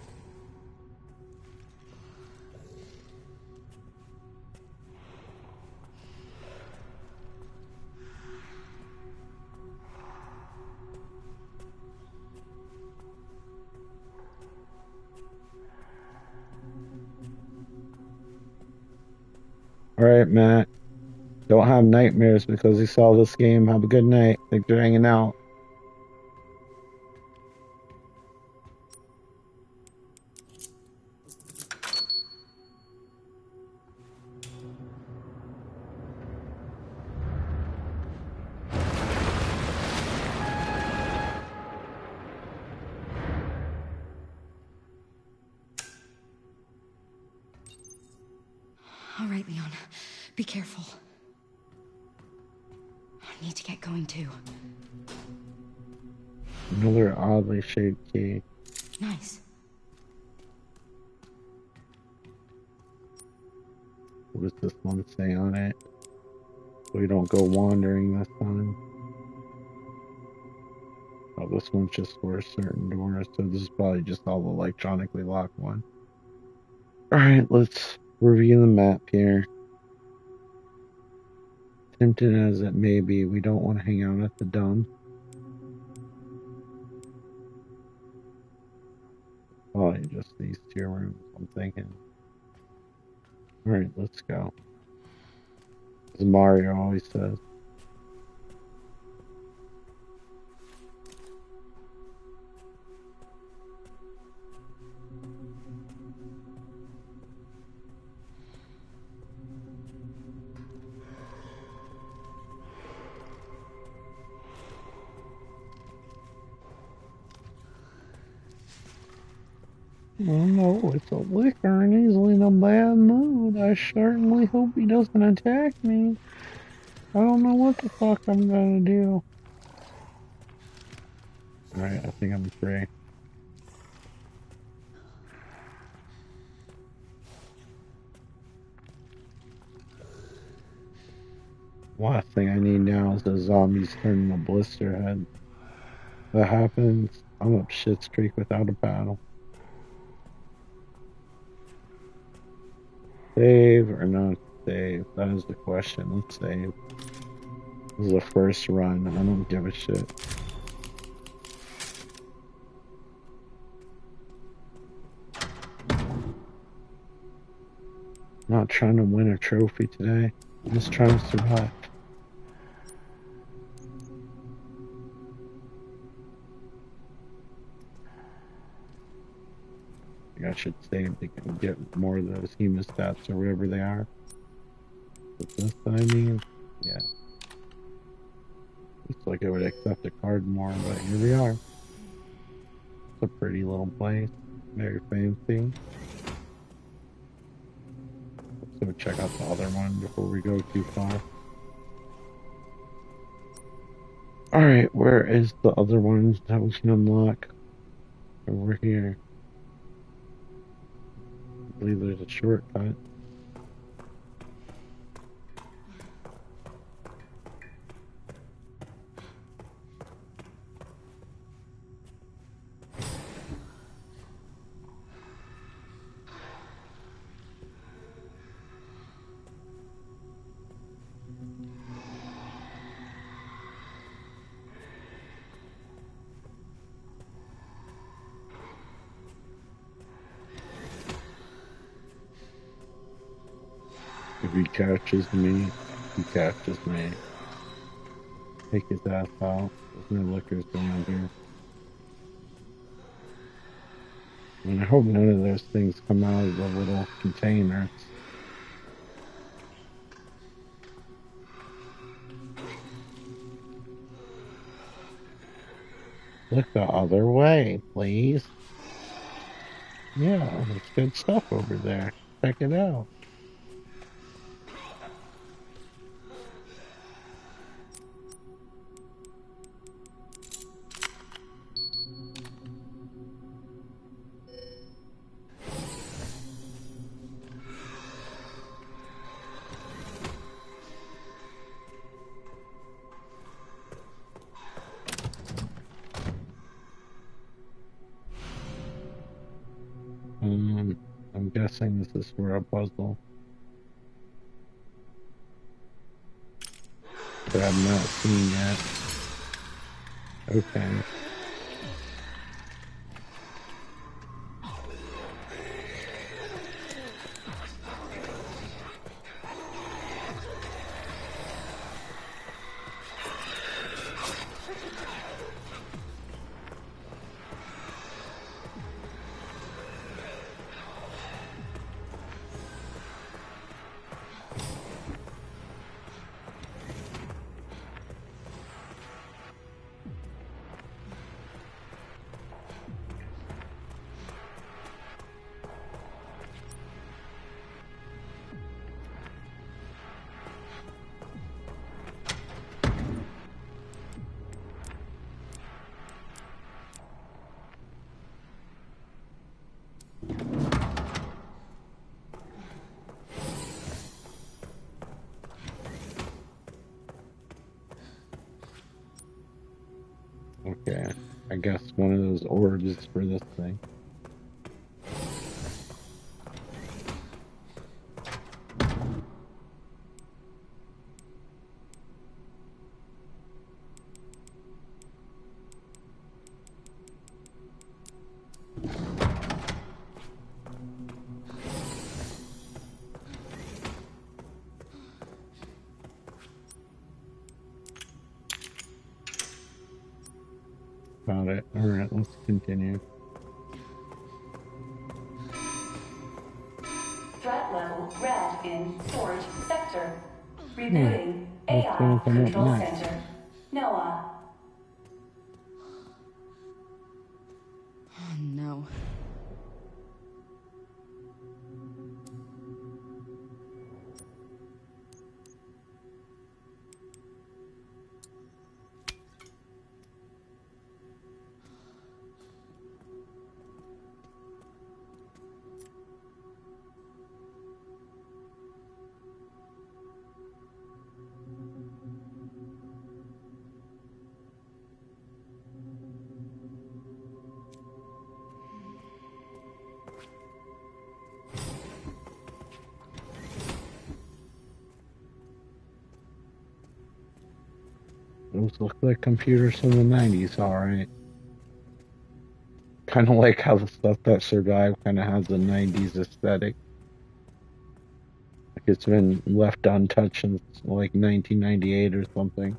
Alright, Matt. Don't have nightmares because you saw this game. Have a good night. Thanks for hanging out. All right, Leon. Be careful. I need to get going too. Another oddly shaped key. Nice. What does this one say on it? So we don't go wandering this time. Oh, this one's just for a certain door, so this is probably just all the electronically locked one. Alright, let's review the map here. Tempting as it may be, we don't want to hang out at the dump. Probably just these 2 rooms, I'm thinking. Alright, let's go. As Mario always says. Oh no, it's a liquor and he's in a bad mood. I certainly hope he doesn't attack me. I don't know what the fuck I'm gonna do. Alright, I think I'm free. Last thing I need now is the zombies turning a blister head. If that happens, I'm up shit's creek without a paddle. Save or not save? That is the question. Let's save. This is the first run. I don't give a shit. I'm not trying to win a trophy today. I'm just trying to survive. I think I should save to get more of those hemostats or whatever they are. What's this I mean? Yeah. Looks like it would accept a card more, but here we are. It's a pretty little place. Very fancy. Let's go check out the other one before we go too far. Alright, where is the other one that we can unlock? Over here. I believe there's a shortcut. If he catches me, he catches me. Take his ass out. There's no liquors around here. And I hope none of those things come out of the little containers. Look the other way, please. Yeah, there's good stuff over there. Check it out. I'm guessing this is for a puzzle that I've not seen yet. Okay. Okay, I guess one of those orbs is for this thing. Got it. Alright, let's continue. Threat level red in storage sector. Rebooting What's AI going to come up control next? center. Noah. Oh no. Those look like computers from the 90s, alright. Kind of like how the stuff that survived kind of has a 90s aesthetic. Like it's been left untouched since like 1998 or something.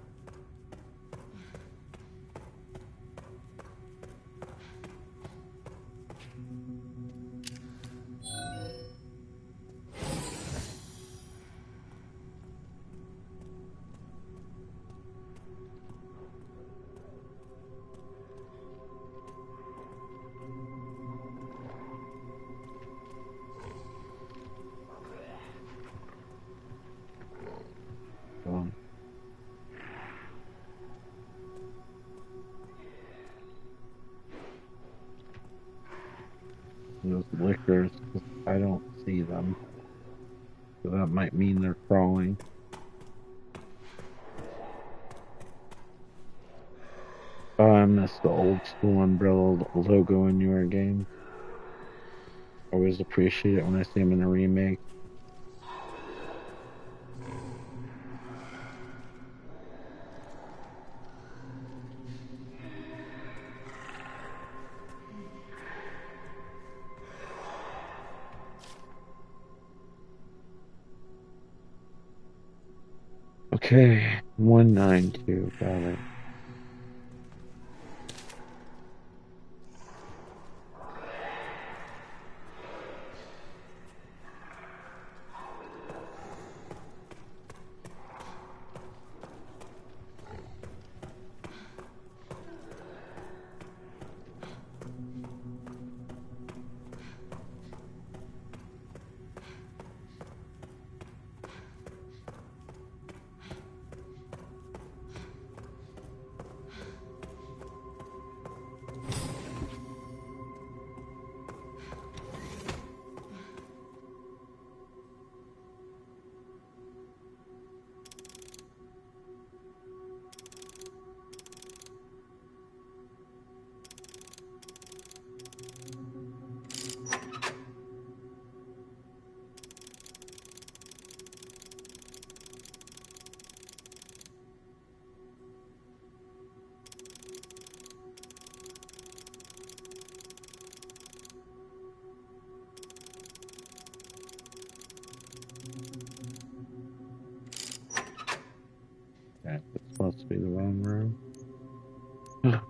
So, those lickers, I don't see them. So that might mean they're crawling. Oh, I miss the old school Umbrella logo in newer games. Always appreciate it when I see them in a remake. Okay, 192, got it. Okay, it's supposed to be the wrong room.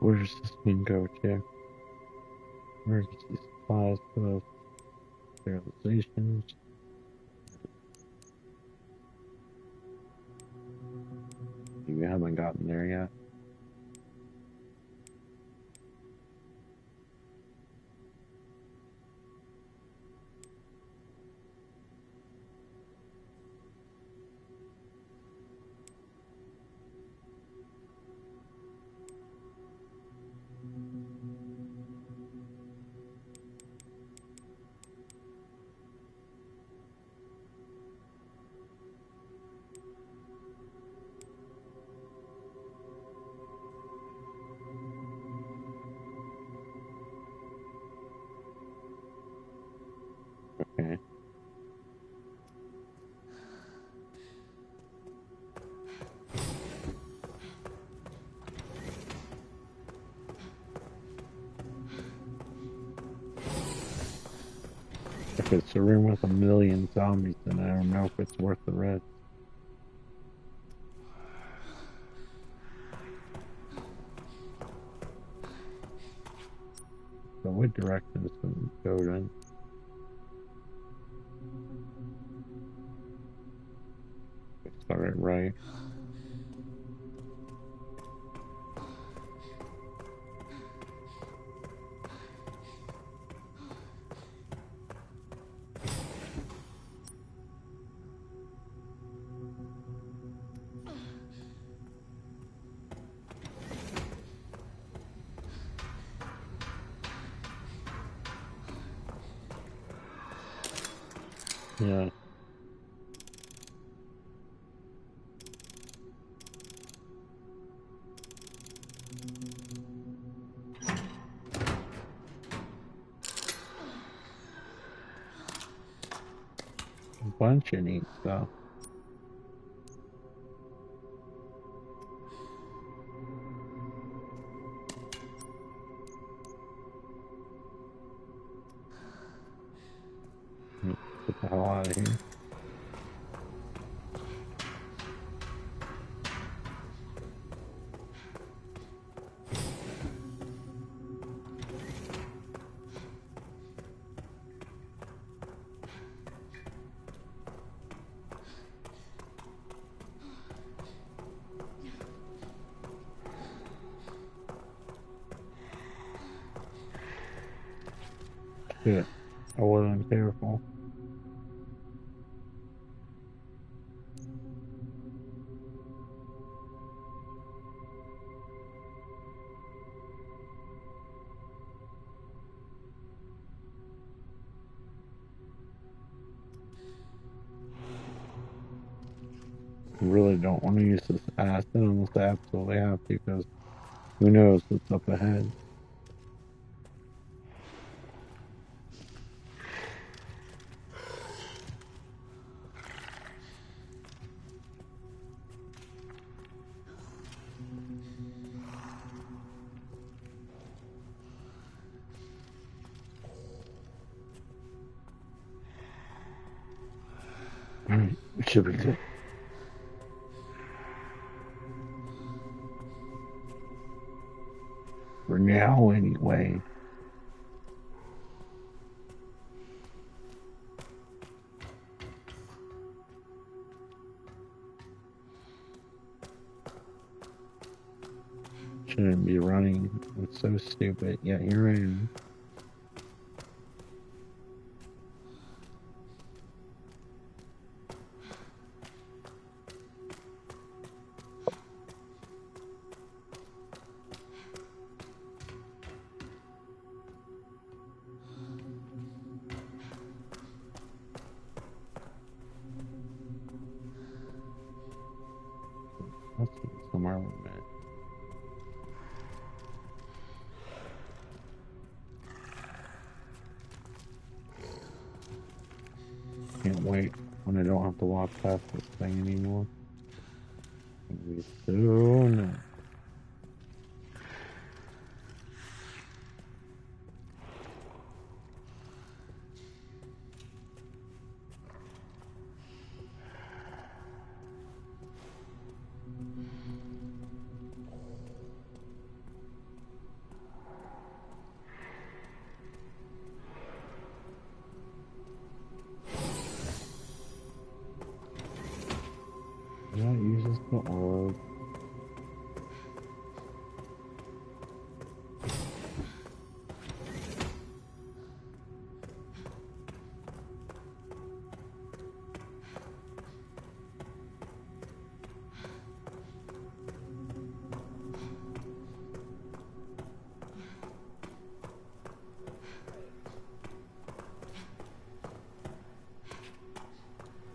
Where does this thing go to? Emergency supplies, sterilizations. You haven't gotten there yet. Okay. If it's a room with a million zombies, then I don't know if it's worth the risk. So what direction is it go in? Start right. Yeah. A bunch of neat stuff. hell out of here. Shit, I wasn't careful. I really don't want to use this acid unless I absolutely have to, because who knows what's up ahead. Alright, it should be good. For now, anyway. Shouldn't be running. It's so stupid. Yeah, here I am. Let's see somewhere with that. Can't wait when I don't have to walk past this thing anymore. It'll be so nice. That uses the orb.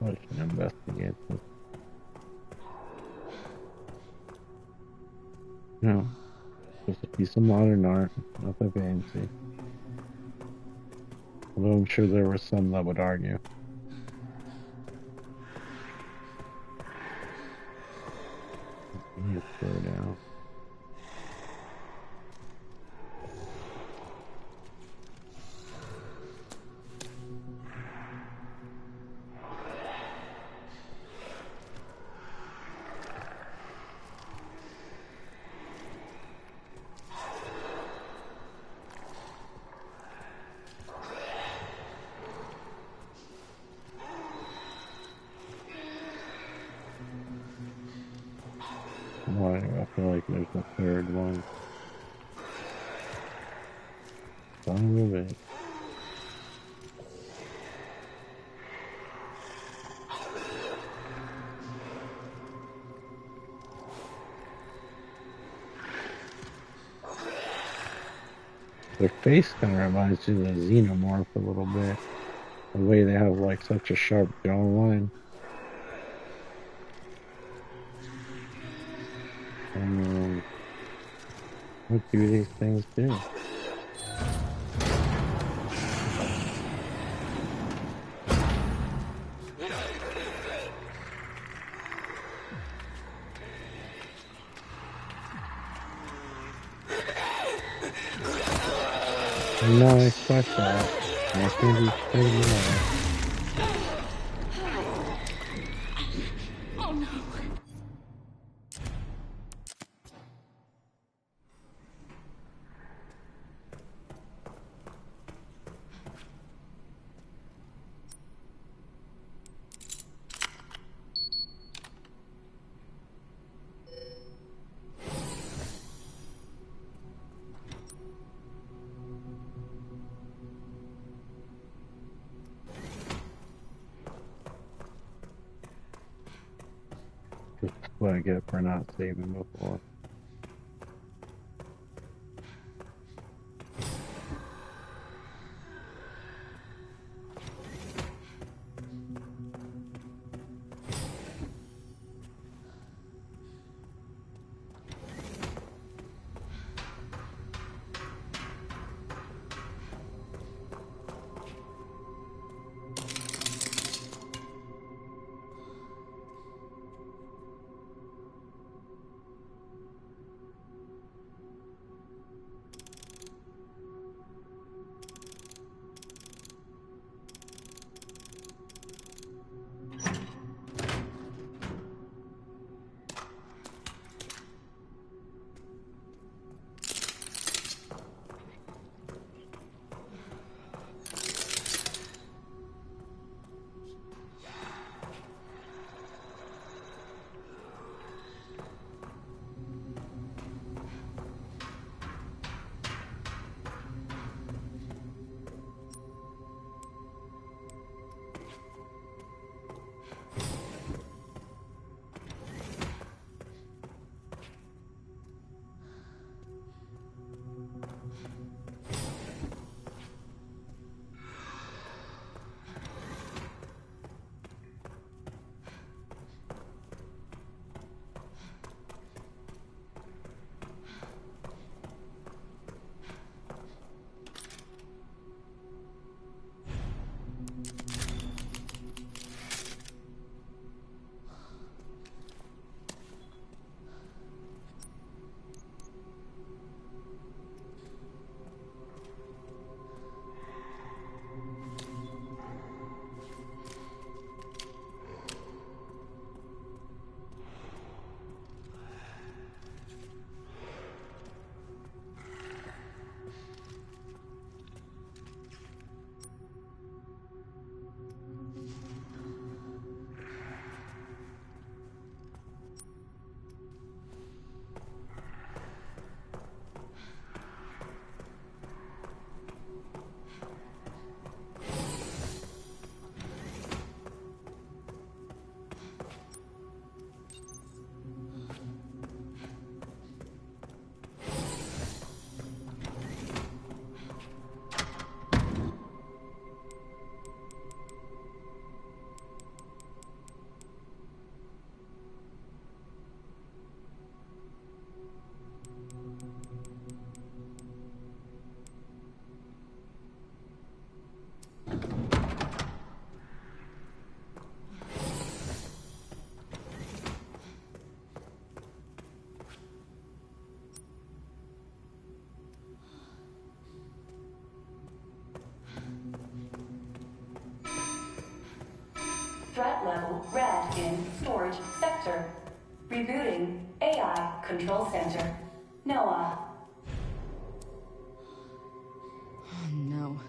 I should investigate this. No, just a piece of modern art, nothing fancy. Although I'm sure there were some that would argue. You throw it out. Why? I feel like there's a third one. Son of a bitch. Their face kind of reminds me of the Xenomorph a little bit. The way they have like such a sharp jawline. What do these things do? I did not expect that. I think he's pretty good. Oh no. This is what I get for not saving before. Threat level red in storage sector. Rebooting AI control center. Noah. Oh no.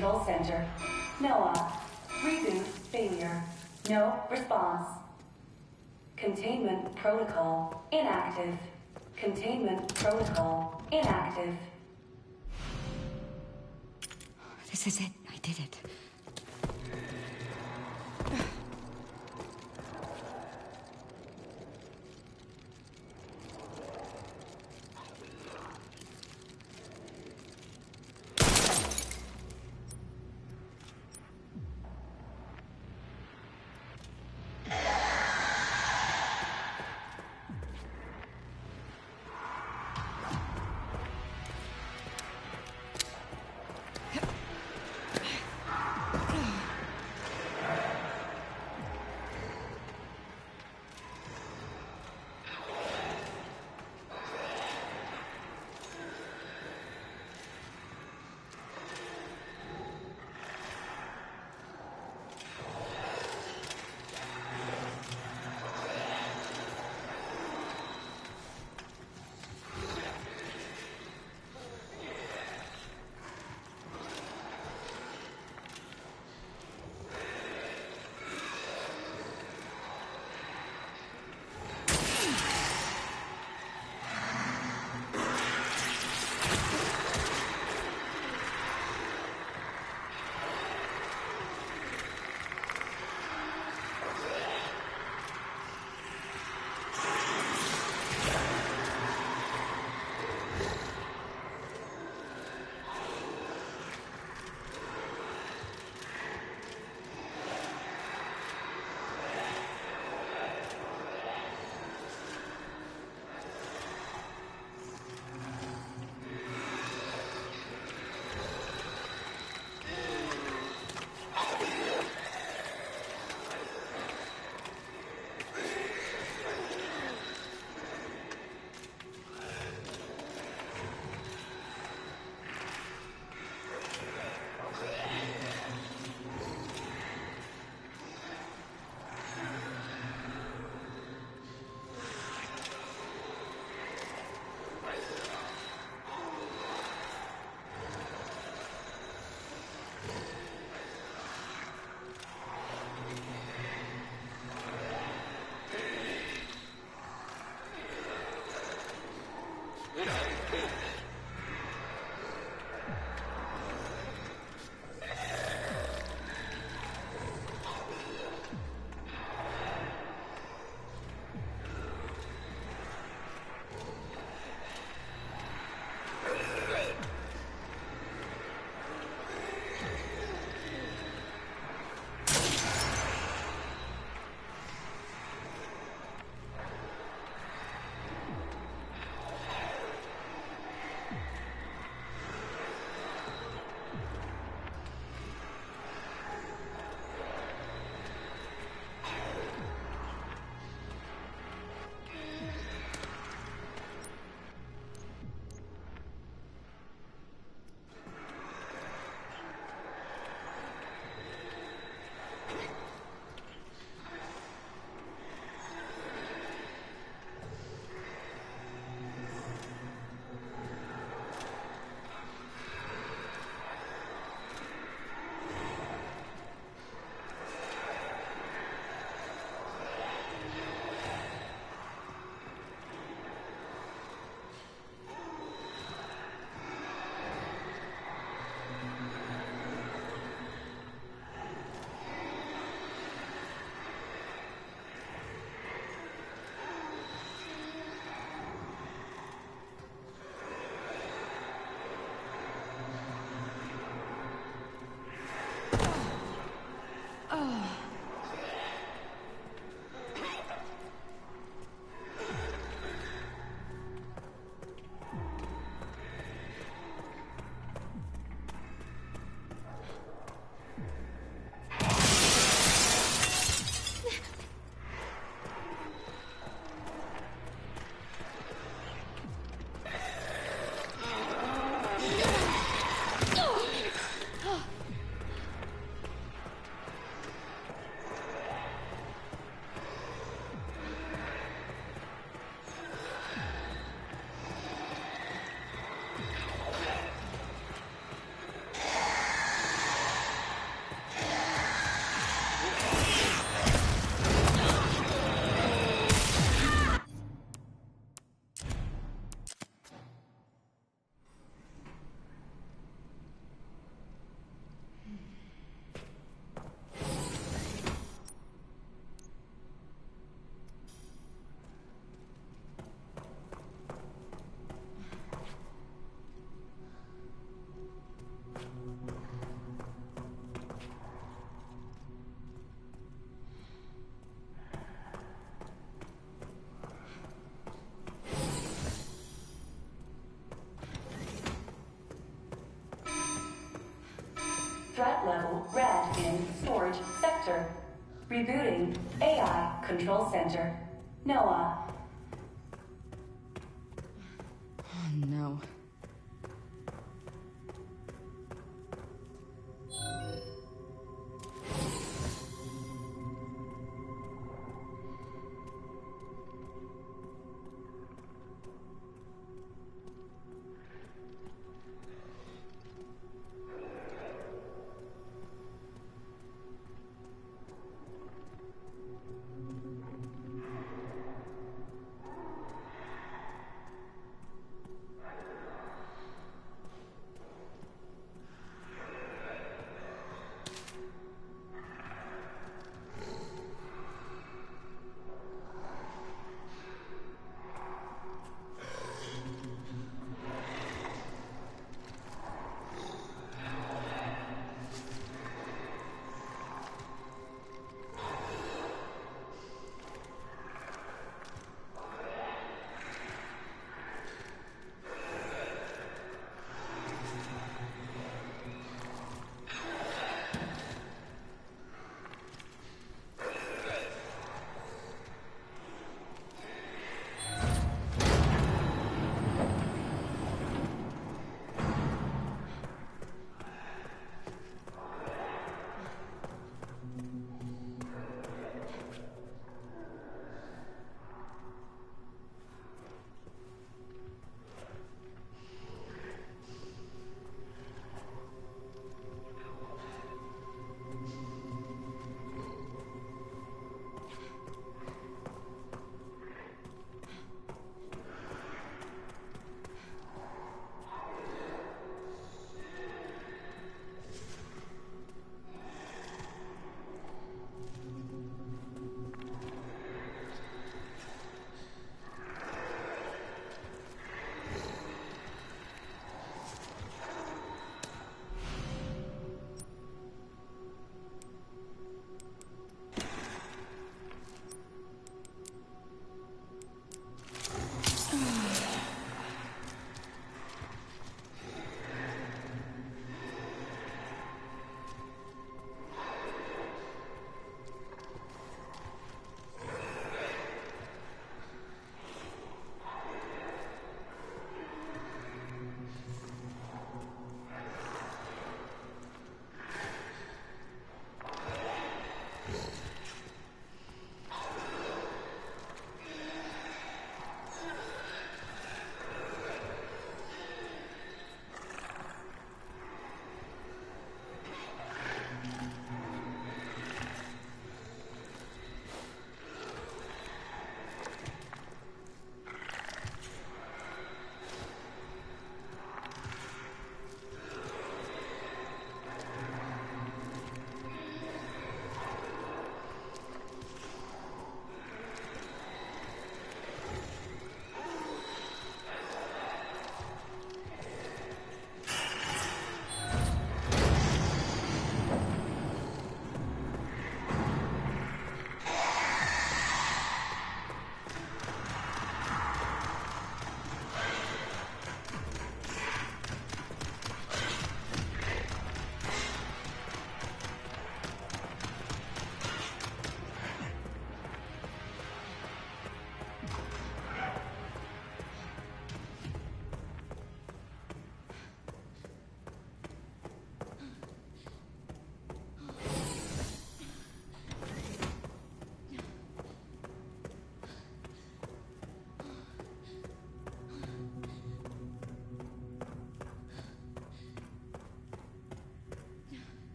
Control Center. Noah. Reboot failure. No response. Containment protocol inactive. Containment protocol inactive. This is it. I did it. threat level red in storage sector. Rebooting AI control center. Noah. Oh no.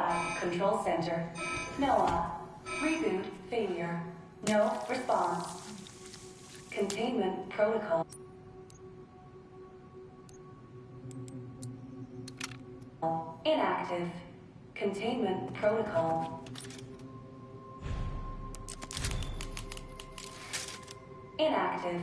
AI Control Center. NOAA. Reboot failure. No response. Containment protocol. Inactive. Containment protocol. Inactive.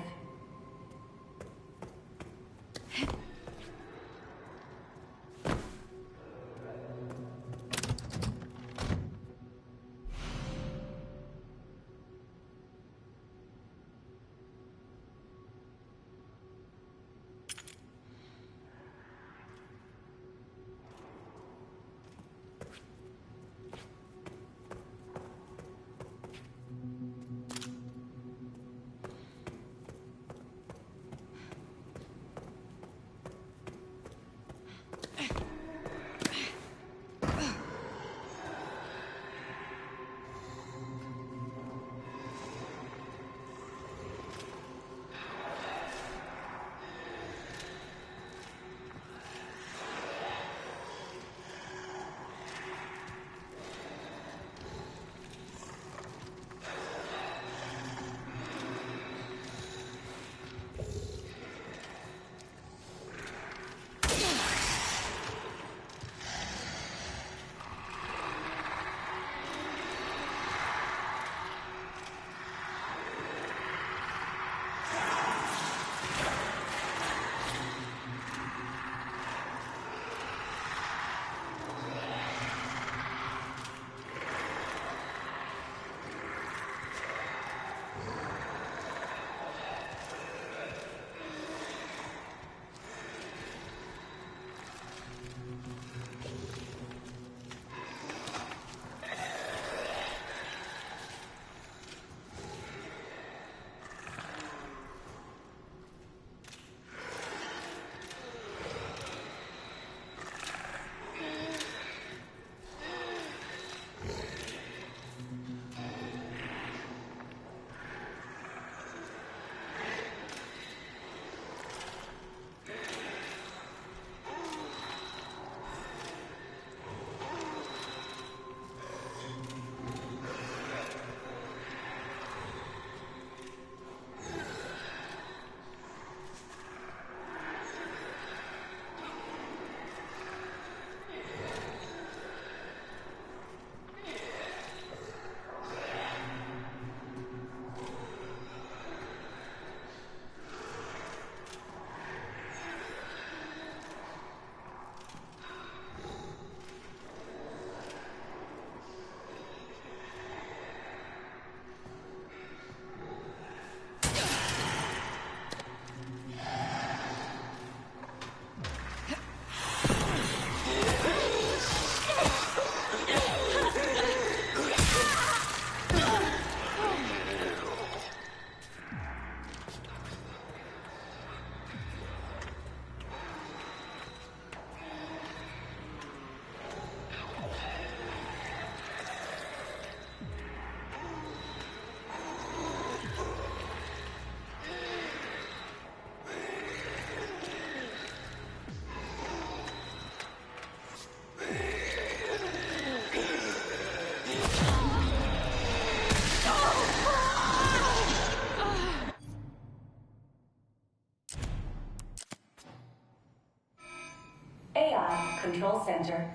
AI Control Center.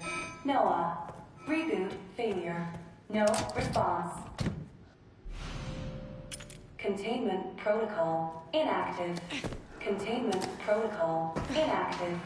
NOAA. Reboot failure. No response. Containment protocol inactive. Containment protocol inactive.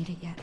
it yet.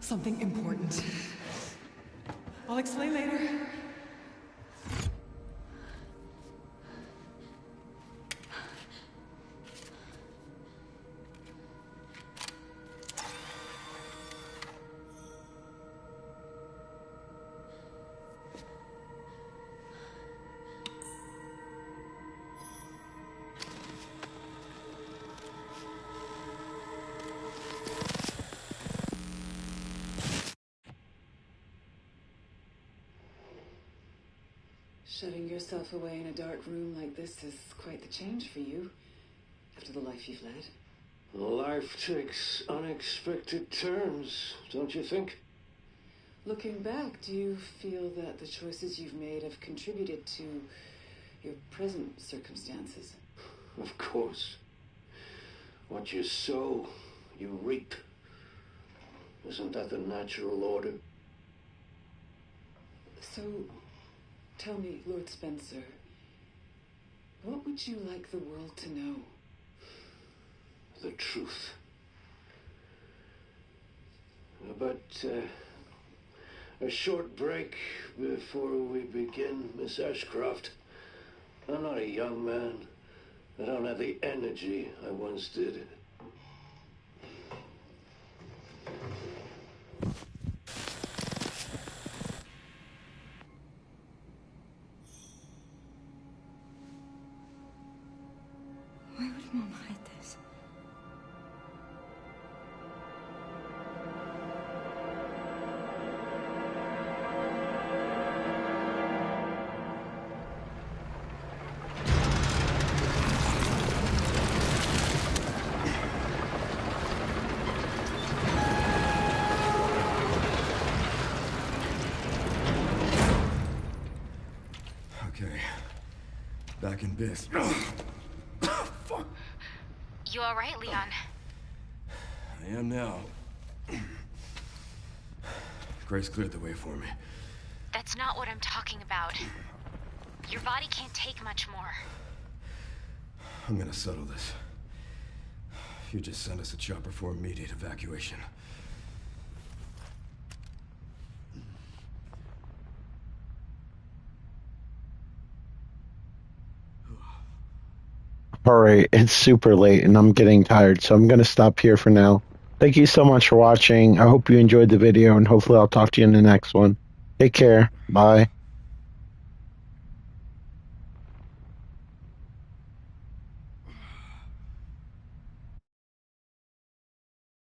Something important. I'll explain later. Shutting yourself away in a dark room like this is quite the change for you, after the life you've led. Life takes unexpected turns, don't you think? Looking back, do you feel that the choices you've made have contributed to your present circumstances? Of course. What you sow, you reap. Isn't that the natural order? So, tell me, Lord Spencer, what would you like the world to know? The truth. But, a short break before we begin, Miss Ashcroft. I'm not a young man. I don't have the energy I once did. Why would Mom hide this? Okay. Back in biz. Fuck. You alright, Leon? I am now. Grace cleared the way for me. That's not what I'm talking about. Your body can't take much more. I'm gonna settle this. You just send us a chopper for immediate evacuation. Alright, it's super late and I'm getting tired, so I'm going to stop here for now. Thank you so much for watching. I hope you enjoyed the video and hopefully I'll talk to you in the next one. Take care. Bye.